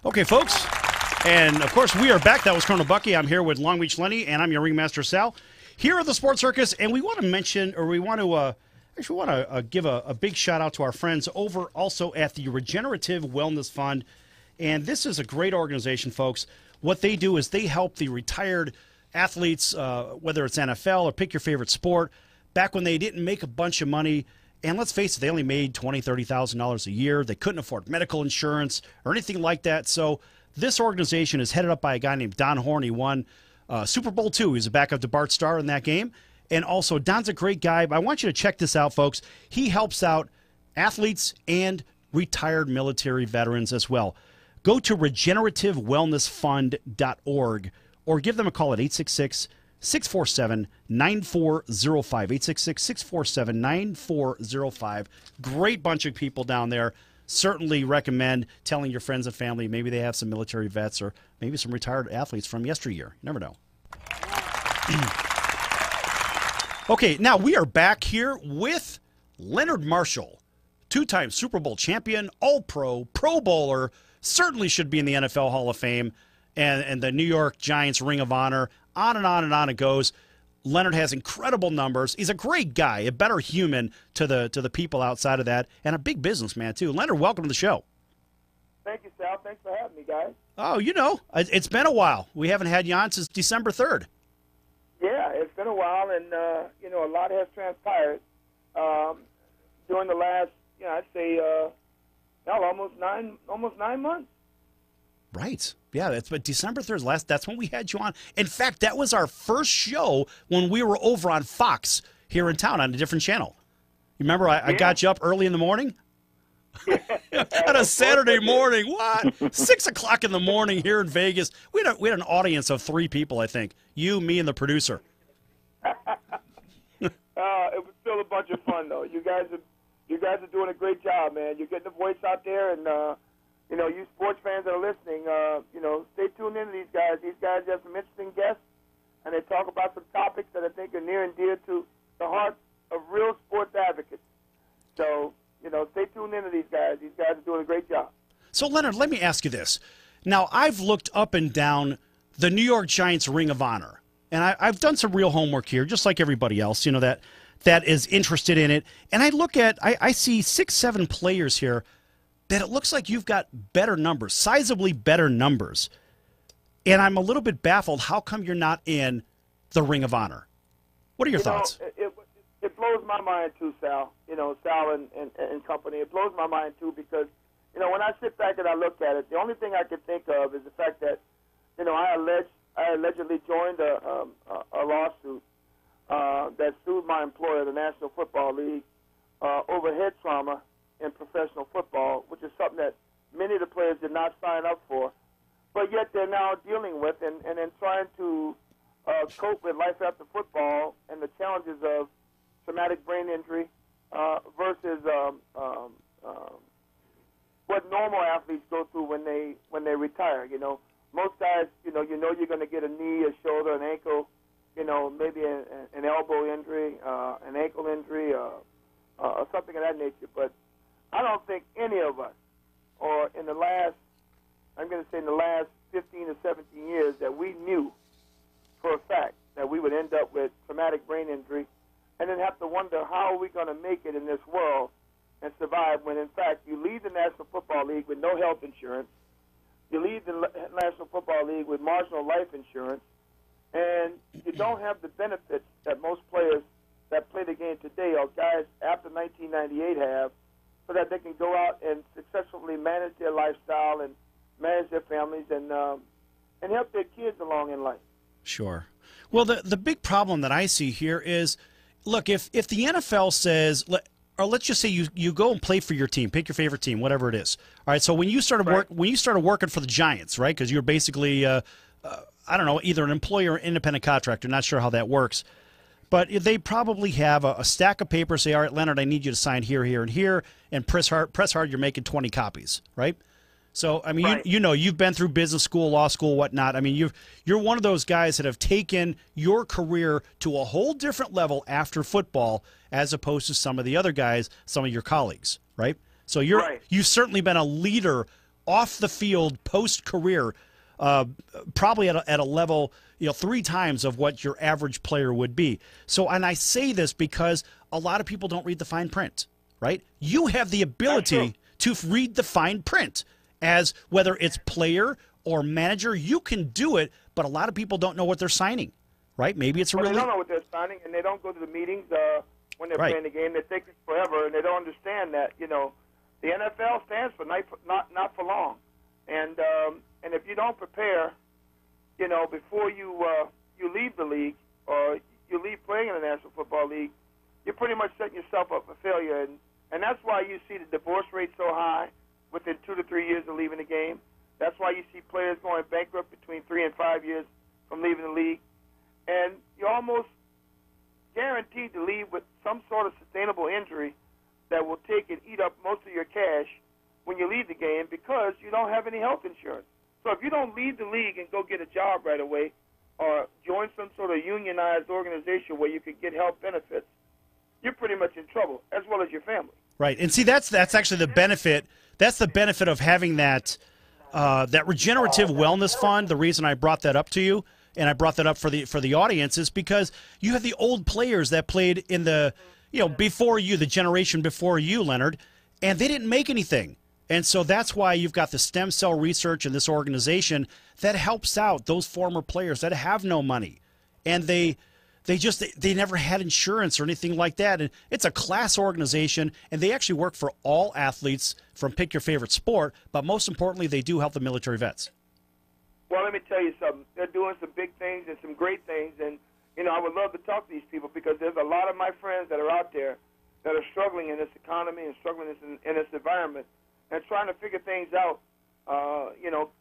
Okay, folks, and of course we are back. That was Colonel Bucky. I'm here with Long Beach Lenny, and I'm your Ringmaster Sal. Here at the Sports Circus, and we want to mention, or we want to give a big shout out to our friends over also at the Regenerative Wellness Fund. And this is a great organization, folks. What they do is they help the retired athletes, whether it's NFL or pick your favorite sport, back when they didn't make a bunch of money. And let's face it, they only made $20,000, $30,000 a year. They couldn't afford medical insurance or anything like that. So this organization is headed up by a guy named Don Horn. He won Super Bowl II. He's a backup to Bart Starr in that game. And also, Don's a great guy. But I want you to check this out, folks. He helps out athletes and retired military veterans as well. Go to regenerativewellnessfund.org or give them a call at 866-647-9405. 866-647-9405. Great bunch of people down there. Certainly recommend telling your friends and family. Maybe they have some military vets or maybe some retired athletes from yesteryear. You never know. Okay, now we are back here with Leonard Marshall, two-time Super Bowl champion, All-Pro, Pro Bowler, certainly should be in the NFL Hall of Fame, and the New York Giants Ring of Honor. On and on and on it goes. Leonard has incredible numbers. He's a great guy, a better human to the people outside of that, and a big businessman, too. Leonard, welcome to the show. Thank you, Sal. Thanks for having me, guys. Oh, you know, it's been a while. We haven't had you on since December 3rd. Yeah, it's been a while, and, you know, a lot has transpired during the last, I'd say hell, almost 9 months. Right. Yeah, but December 3rd, that's when we had you on. In fact, that was our first show when we were over on Fox here in town on a different channel. You remember I got you up early in the morning? On a Saturday morning. What? 6 o'clock in the morning here in Vegas. We had an audience of 3 people, I think. You, me, and the producer. It was still a bunch of fun, though. You guys are doing a great job, man. You're getting the voice out there, and you sports fans that are listening, stay tuned into these guys. These guys have some interesting guests, and they talk about some topics that I think are near and dear to the heart of real sports advocates. So, stay tuned into these guys. These guys are doing a great job. So, Leonard, let me ask you this. Now, I've looked up and down the New York Giants Ring of Honor, and I've done some real homework here, just like everybody else, that is interested in it. And I see 6, 7 players here that it looks like you've got better numbers, sizably better numbers. And I'm a little bit baffled. How come you're not in the Ring of Honor? What are your thoughts? It blows my mind, too, Sal. Sal and company. It blows my mind, too, because, when I sit back and I look at it, the only thing I can think of is the fact that, I allegedly joined a lawsuit that sued my employer, the National Football League, over head trauma in professional football, which is something that many of the players did not sign up for, but yet they're now dealing with and then trying to cope with life after football and the challenges of traumatic brain injury versus what normal athletes go through when they retire. Most guys, you're going to get a knee, a shoulder, an ankle, maybe an elbow injury, an ankle injury, or something of that nature. But I don't think any of us, or in the last 15 to 17 years, that we knew for a fact that we would end up with traumatic brain injury and then have to wonder how are we going to make it in this world and survive when, in fact, you leave the National Football League with no health insurance, you leave the National Football League with marginal life insurance, and you don't have the benefits that most players that play the game today or guys after 1998 have, so that they can go out and successfully manage their lifestyle and manage their families and help their kids along in life. Sure. Well, the big problem that I see here is, look, if the NFL says, or let's just say you go and play for your team, pick your favorite team, whatever it is. All right. So when you started working for the Giants, right? Because you're basically I don't know, either an employer or independent contractor. Not sure how that works. But they probably have a stack of papers, say, all right, Leonard, I need you to sign here, here, and here, and press hard, you're making 20 copies, right? So, I mean, right. You've been through business school, law school, whatnot. I mean, you're one of those guys that have taken your career to a whole different level after football as opposed to some of the other guys, some of your colleagues, right? So you've certainly been a leader off the field post-career, probably at a level 3 times of what your average player would be. So, and I say this because a lot of people don't read the fine print, right? You have the ability to read the fine print as whether it's player or manager. You can do it, but a lot of people don't know what they're signing, right? Maybe it's they don't know what they're signing, and they don't go to the meetings when they're playing the game. They think it's forever, and they don't understand that, the NFL stands for not for long. And if you don't prepare, before you leave the league or you leave playing in the National Football League, you're pretty much setting yourself up for failure. And that's why you see the divorce rate so high within 2 to 3 years of leaving the game. That's why you see players going bankrupt between 3 and 5 years from leaving the league. And you're almost guaranteed to leave with some sort of sustainable injury that will take and eat up most of your cash when you leave the game because you don't have any health insurance. So if you don't leave the league and go get a job right away or join some sort of unionized organization where you can get health benefits, you're pretty much in trouble, as well as your family. Right. And see, that's actually the benefit. That's the benefit of having that regenerative wellness fund. The reason I brought that up to you, and I brought that up for the audience, is because you have the old players that played in the before you, the generation before you, Leonard, and they didn't make anything. And so that's why you've got the stem cell research and this organization that helps out those former players that have no money, and they they never had insurance or anything like that. And it's a class organization, and they actually work for all athletes from pick your favorite sport. But most importantly, they do help the military vets. Well, let me tell you something. They're doing some big things and some great things. And, I would love to talk to these people because there's a lot of my friends that are out there that are struggling in this economy and struggling in this environment and trying to figure things out,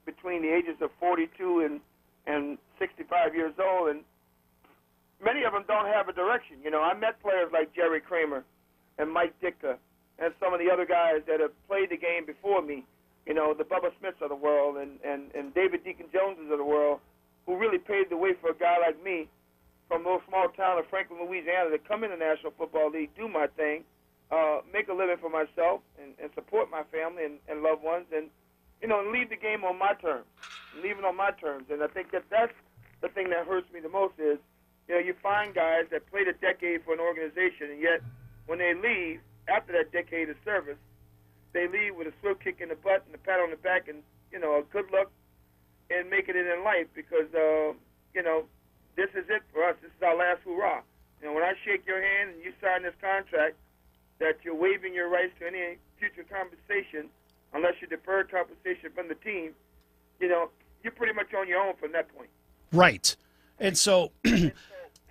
between the ages of 42 and 65 years old. And many of them don't have a direction. I met players like Jerry Kramer and Mike Ditka and some of the other guys that have played the game before me, the Bubba Smiths of the world and David Deacon Joneses of the world, who really paved the way for a guy like me from a little small town of Franklin, Louisiana, to come in the National Football League, do my thing, make a living for myself and support my family and loved ones and leave the game on my terms, leave it on my terms. And I think that's the thing that hurts me the most is, you find guys that played a decade for an organization, and yet when they leave after that decade of service, they leave with a swift kick in the butt and a pat on the back and, a good luck in making it in life because, this is it for us. This is our last hurrah. When I shake your hand and you sign this contract, that you're waiving your rights to any future compensation unless you defer compensation from the team, you're pretty much on your own from that point. Right. And so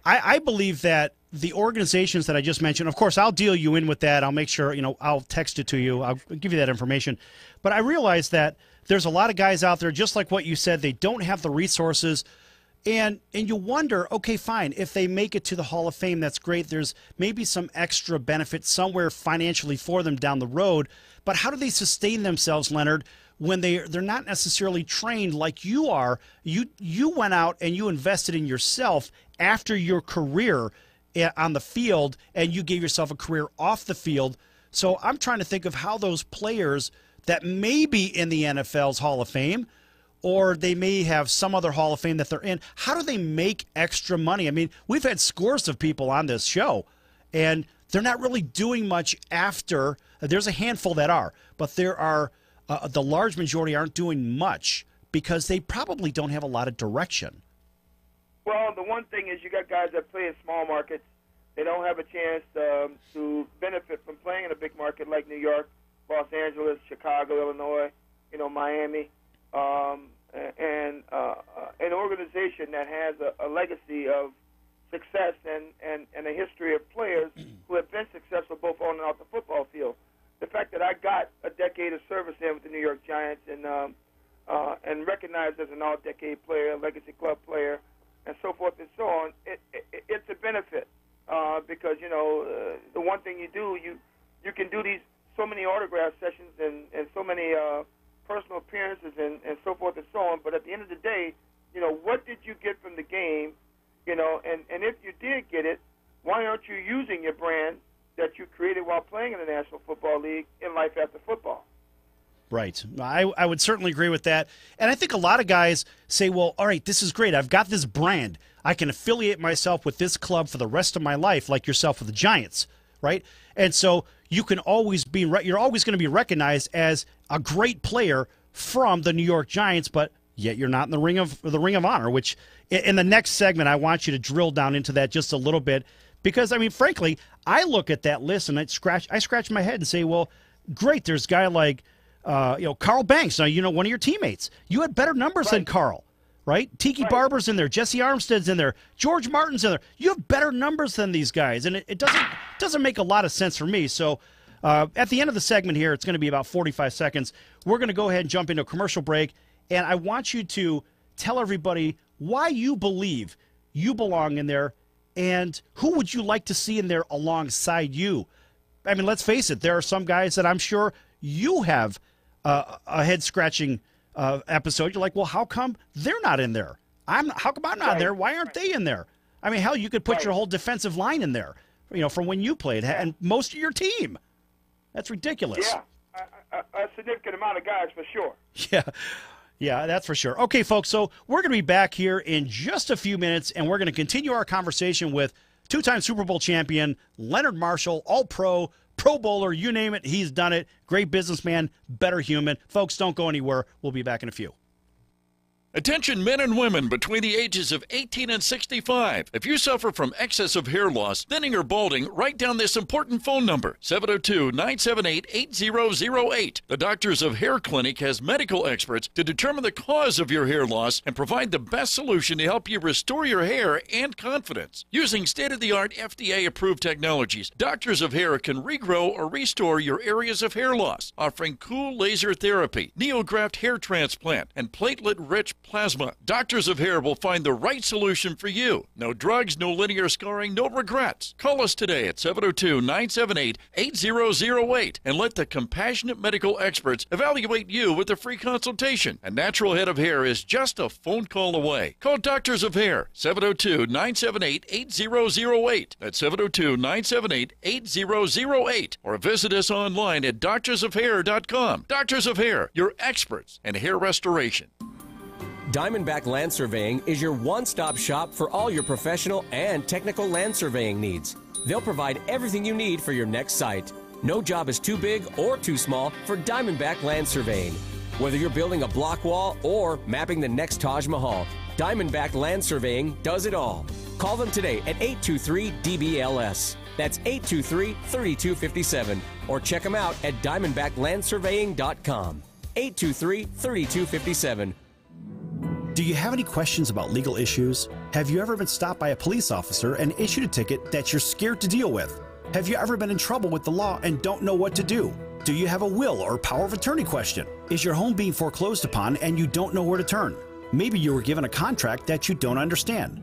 I believe that the organizations that I just mentioned, of course, I'll deal you in with that. I'll make sure, I'll text it to you. I'll give you that information. But I realize that there's a lot of guys out there, just like what you said, they don't have the resources. And you wonder, okay, fine, if they make it to the Hall of Fame, that's great. There's maybe some extra benefit somewhere financially for them down the road. But how do they sustain themselves, Leonard, when they're not necessarily trained like you are? You went out and you invested in yourself after your career on the field, and you gave yourself a career off the field. So I'm trying to think of how those players that may be in the NFL's Hall of Fame, or they may have some other Hall of Fame that they're in, how do they make extra money? I mean, we've had scores of people on this show, and they're not really doing much after. There's a handful that are, but there are the large majority aren't doing much because they probably don't have a lot of direction. Well, the one thing is you got guys that play in small markets. They don't have a chance to benefit from playing in a big market like New York, Los Angeles, Chicago, Illinois, Miami. And an organization that has a legacy of success and a history of players who have been successful both on and off the football field. The fact that I got a decade of service in with the New York Giants and recognized as an all-decade player, a legacy club player, and so forth and so on, it's a benefit because, the one thing you do, you can do these so many autograph sessions and so many personal appearances and so forth and so on. But at the end of the day, what did you get from the game? And if you did get it, why aren't you using your brand that you created while playing in the National Football League in life after football? Right. I would certainly agree with that. And I think a lot of guys say, well, all right, this is great. I've got this brand. I can affiliate myself with this club for the rest of my life, like yourself with the Giants, right? And so you can always be you're always going to be recognized as a great player from the New York Giants, but yet you're not in the Ring of Honor, which in the next segment I want you to drill down into that just a little bit because, I mean, frankly, I look at that list and I scratch my head and say, well, great, there's a guy like Carl Banks. Now, one of your teammates. You had better numbers than Carl, right? Tiki Barber's in there. Jesse Armstead's in there. George Martin's in there. You have better numbers than these guys, and it doesn't make a lot of sense for me. So at the end of the segment here, it's going to be about 45 seconds. We're going to go ahead and jump into a commercial break, and I want you to tell everybody why you believe you belong in there and who would you like to see in there alongside you. I mean, let's face it, there are some guys that I'm sure you have a head-scratching episode. You're like, well, how come they're not in there? How come I'm not there? Why aren't they in there? I mean, hell, you could put your whole defensive line in there, from when you played, and most of your team. That's ridiculous. Yeah, a significant amount of guys for sure. Yeah, that's for sure. Okay, folks, so we're going to be back here in just a few minutes, and we're going to continue our conversation with two-time Super Bowl champion Leonard Marshall, All-Pro, Pro Bowler, you name it, he's done it. Great businessman, better human. Folks, don't go anywhere. We'll be back in a few. Attention men and women between the ages of 18 and 65. If you suffer from excessive hair loss, thinning, or balding, write down this important phone number, 702-978-8008. The Doctors of Hair Clinic has medical experts to determine the cause of your hair loss and provide the best solution to help you restore your hair and confidence. Using state-of-the-art FDA-approved technologies, Doctors of Hair can regrow or restore your areas of hair loss, offering cool laser therapy, neograft hair transplant, and platelet-rich plasma. Doctors of Hair will find the right solution for you. No drugs, no linear scarring, no regrets. Call us today at 702-978-8008 and let the compassionate medical experts evaluate you with a free consultation. A natural head of hair is just a phone call away. Call Doctors of Hair, 702-978-8008. That's 702-978-8008. Or visit us online at doctorsofhair.com. Doctors of Hair, your experts in hair restoration. Diamondback Land Surveying is your one-stop shop for all your professional and technical land surveying needs. They'll provide everything you need for your next site. No job is too big or too small for Diamondback Land Surveying. Whether you're building a block wall or mapping the next Taj Mahal, Diamondback Land Surveying does it all. Call them today at 823-DBLS. That's 823-3257. Or check them out at diamondbacklandsurveying.com. 823-3257. Do you have any questions about legal issues? Have you ever been stopped by a police officer and issued a ticket that you're scared to deal with? Have you ever been in trouble with the law and don't know what to do? Do you have a will or power of attorney question? Is your home being foreclosed upon and you don't know where to turn? Maybe you were given a contract that you don't understand.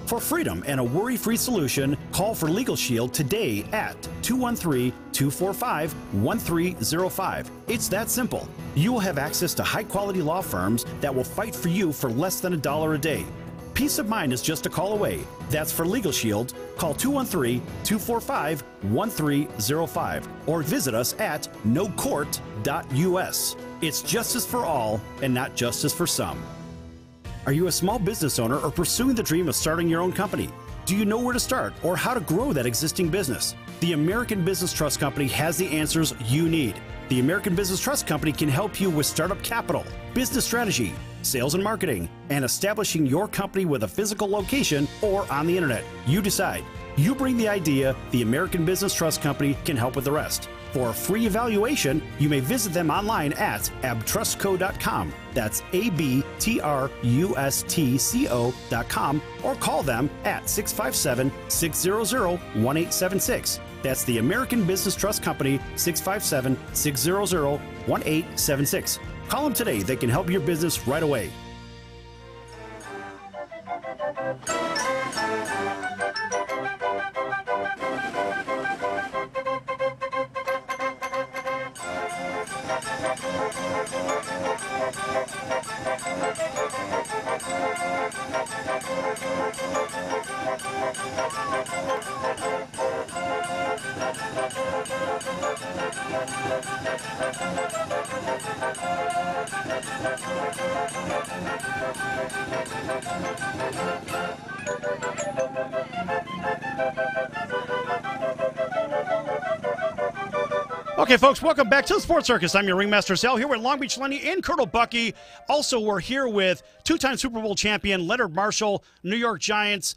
For freedom and a worry-free solution, call for Legal Shield today at 213-245-1305. It's that simple. You will have access to high-quality law firms that will fight for you for less than $1 a day. Peace of mind is just a call away. That's for Legal Shield. Call 213-245-1305 or visit us at nocourt.us. It's justice for all and not justice for some. Are you a small business owner or pursuing the dream of starting your own company? Do you know where to start or how to grow that existing business? The American Business Trust Company has the answers you need. The American Business Trust Company can help you with startup capital, business strategy, sales and marketing, and establishing your company with a physical location or on the internet. You decide. You bring the idea, the American Business Trust Company can help with the rest. For a free evaluation, you may visit them online at abtrustco.com. That's ABTRUSTCO.com or call them at 657-600-1876. That's the American Business Trust Company, 657-600-1876. Call them today. They can help your business right away. Okay, folks, welcome back to the Sports Circus. I'm your ringmaster, Sal, here with Long Beach Lenny and Colonel Bucky. Also, we're here with two-time Super Bowl champion Leonard Marshall, New York Giants,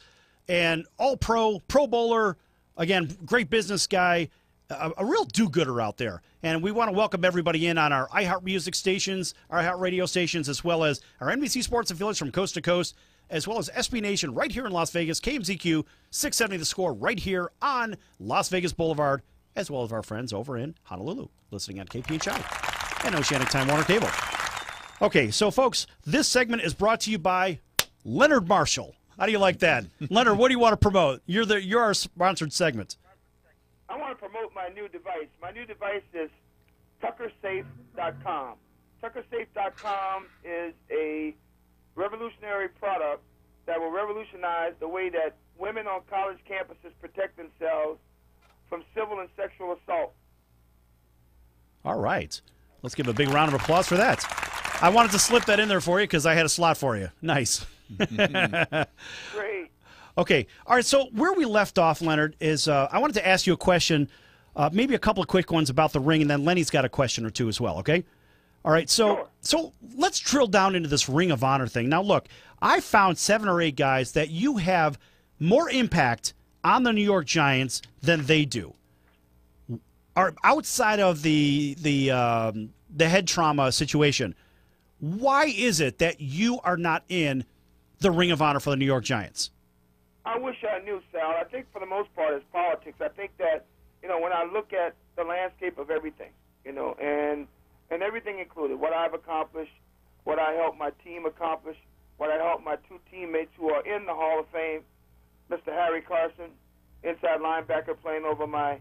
and all-pro, Pro Bowler, again, great business guy, a real do-gooder out there. And we want to welcome everybody in on our iHeart Music stations, our iHeart Radio stations, as well as our NBC Sports affiliates from coast to coast, as well as SB Nation right here in Las Vegas, KMZQ 670 The Score right here on Las Vegas Boulevard, as well as our friends over in Honolulu, listening on KPHI and Oceanic Time Warner Cable. Okay, so folks, this segment is brought to you by Leonard Marshall. How do you like that? Leonard, what do you want to promote? You're our sponsored segment. I want to promote my new device. My new device is TuckerSafe.com. TuckerSafe.com is a revolutionary product that will revolutionize the way that women on college campuses protect themselves from civil and sexual assault. All right. Let's give a big round of applause for that. I wanted to slip that in there for you because I had a slot for you. Nice. Great. Okay. All right. So where we left off, Leonard, is I wanted to ask you a question, maybe a couple of quick ones about the ring, and then Lenny's got a question or two as well, okay? All right. So So let's drill down into this Ring of Honor thing. Now, look, I found 7 or 8 guys that you have more impact on the New York Giants than they do. Are outside of the head trauma situation. Why is it that you are not in the Ring of Honor for the New York Giants? I wish I knew, Sal. I think for the most part it's politics. I think that, when I look at the landscape of everything, and everything included, what I've accomplished, what I helped my team accomplish, what I helped my 2 teammates who are in the Hall of Fame, Mr. Harry Carson, inside linebacker playing over my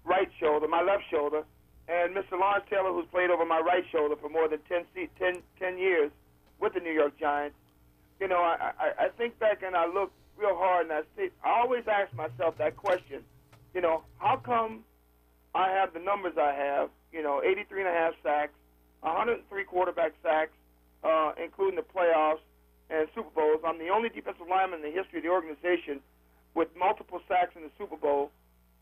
right shoulder, my left shoulder, and Mr. Lawrence Taylor, who's played over my right shoulder for more than 10 years with the New York Giants. I think back and I look real hard, and I always ask myself that question, how come I have the numbers I have, 83.5 sacks, 103 quarterback sacks, including the playoffs and Super Bowls. I'm the only defensive lineman in the history of the organization with multiple sacks in the Super Bowl.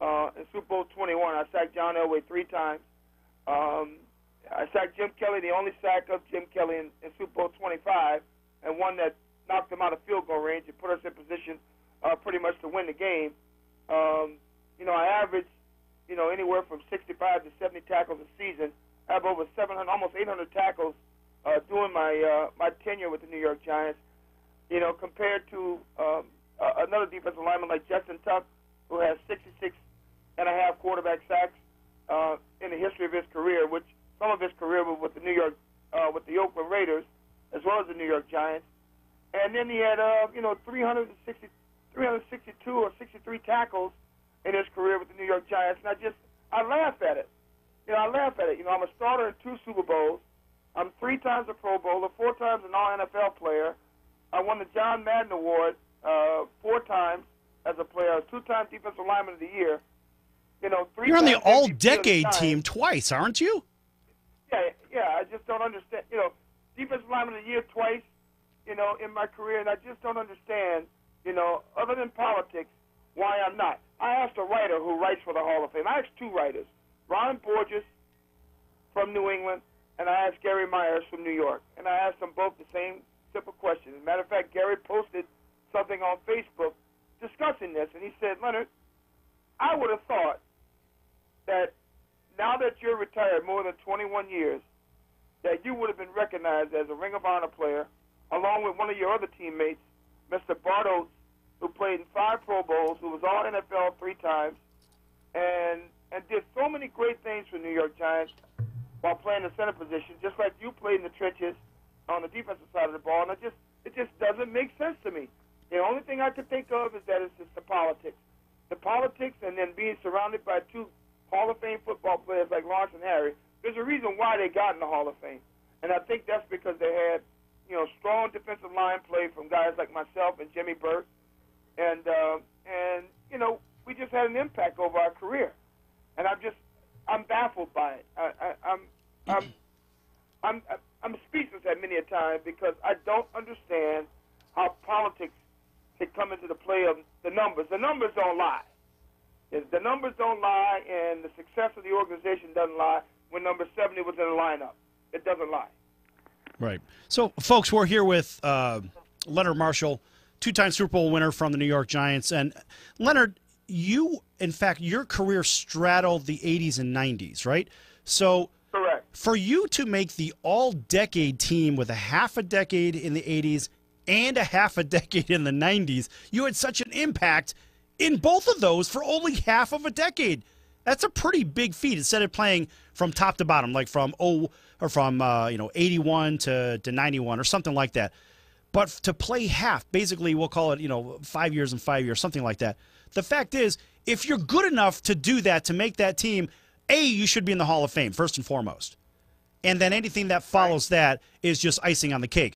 In Super Bowl 21, I sacked John Elway 3 times. I sacked Jim Kelly, the only sack of Jim Kelly in Super Bowl 25, and one that knocked him out of field goal range and put us in position pretty much to win the game. I averaged, anywhere from 65 to 70 tackles a season. I have over 700, almost 800 tackles during my tenure with the New York Giants. Compared to another defensive lineman like Justin Tuck, who has 66.5 quarterback sacks in the history of his career, which some of his career was with the Oakland Raiders, as well as the New York Giants. And then he had 362 or 63 tackles in his career with the New York Giants, and I laugh at it. I laugh at it. I'm a starter in 2 Super Bowls. I'm 3 times a Pro Bowler, 4 times an All-NFL player. I won the John Madden Award 4 times as a player, 2-time Defensive Lineman of the Year. 3 You're on the times All-Decade MVP team twice, aren't you? Yeah. I just don't understand. Defensive Lineman of the Year twice, in my career, and I just don't understand, other than politics, why I'm not. I asked a writer who writes for the Hall of Fame. I asked 2 writers, Ron Borges from New England, and I asked Gary Myers from New York. And I asked them both the same simple question. As a matter of fact, Gary posted something on Facebook discussing this, and he said, Leonard, I would have thought that now that you're retired more than 21 years, that you would have been recognized as a Ring of Honor player, along with one of your other teammates, Mr. Bartos, who played in 5 Pro Bowls, who was all NFL 3 times, and did so many great things for the New York Giants while playing the center position, just like you played in the trenches on the defensive side of the ball, and it just doesn't make sense to me. The only thing I could think of is that it's just the politics. The politics, and then being surrounded by 2 Hall of Fame football players like Lawrence and Harry. There's a reason why they got in the Hall of Fame, and I think that's because they had, strong defensive line play from guys like myself and Jimmy Burke, and we just had an impact over our career, and I'm baffled by it. I'm speechless at many a time because I don't understand how politics can come into the play of the numbers. The numbers don't lie. The numbers don't lie, and the success of the organization doesn't lie. When number 70 was in the lineup, it doesn't lie. Right. So, folks, we're here with Leonard Marshall, 2-time Super Bowl winner from the New York Giants. And, Leonard, in fact, your career straddled the 80s and 90s, right? So, correct. For you to make the all-decade team with a half a decade in the 80s and a half a decade in the 90s, you had such an impact in both of those for only half of a decade. That's a pretty big feat instead of playing from top to bottom, like from 81 to 91 or something like that. But to play half, basically we'll call it, 5 years and 5 years, something like that. The fact is, if you're good enough to do that, to make that team, you should be in the Hall of Fame, first and foremost. And then anything that follows that is just icing on the cake.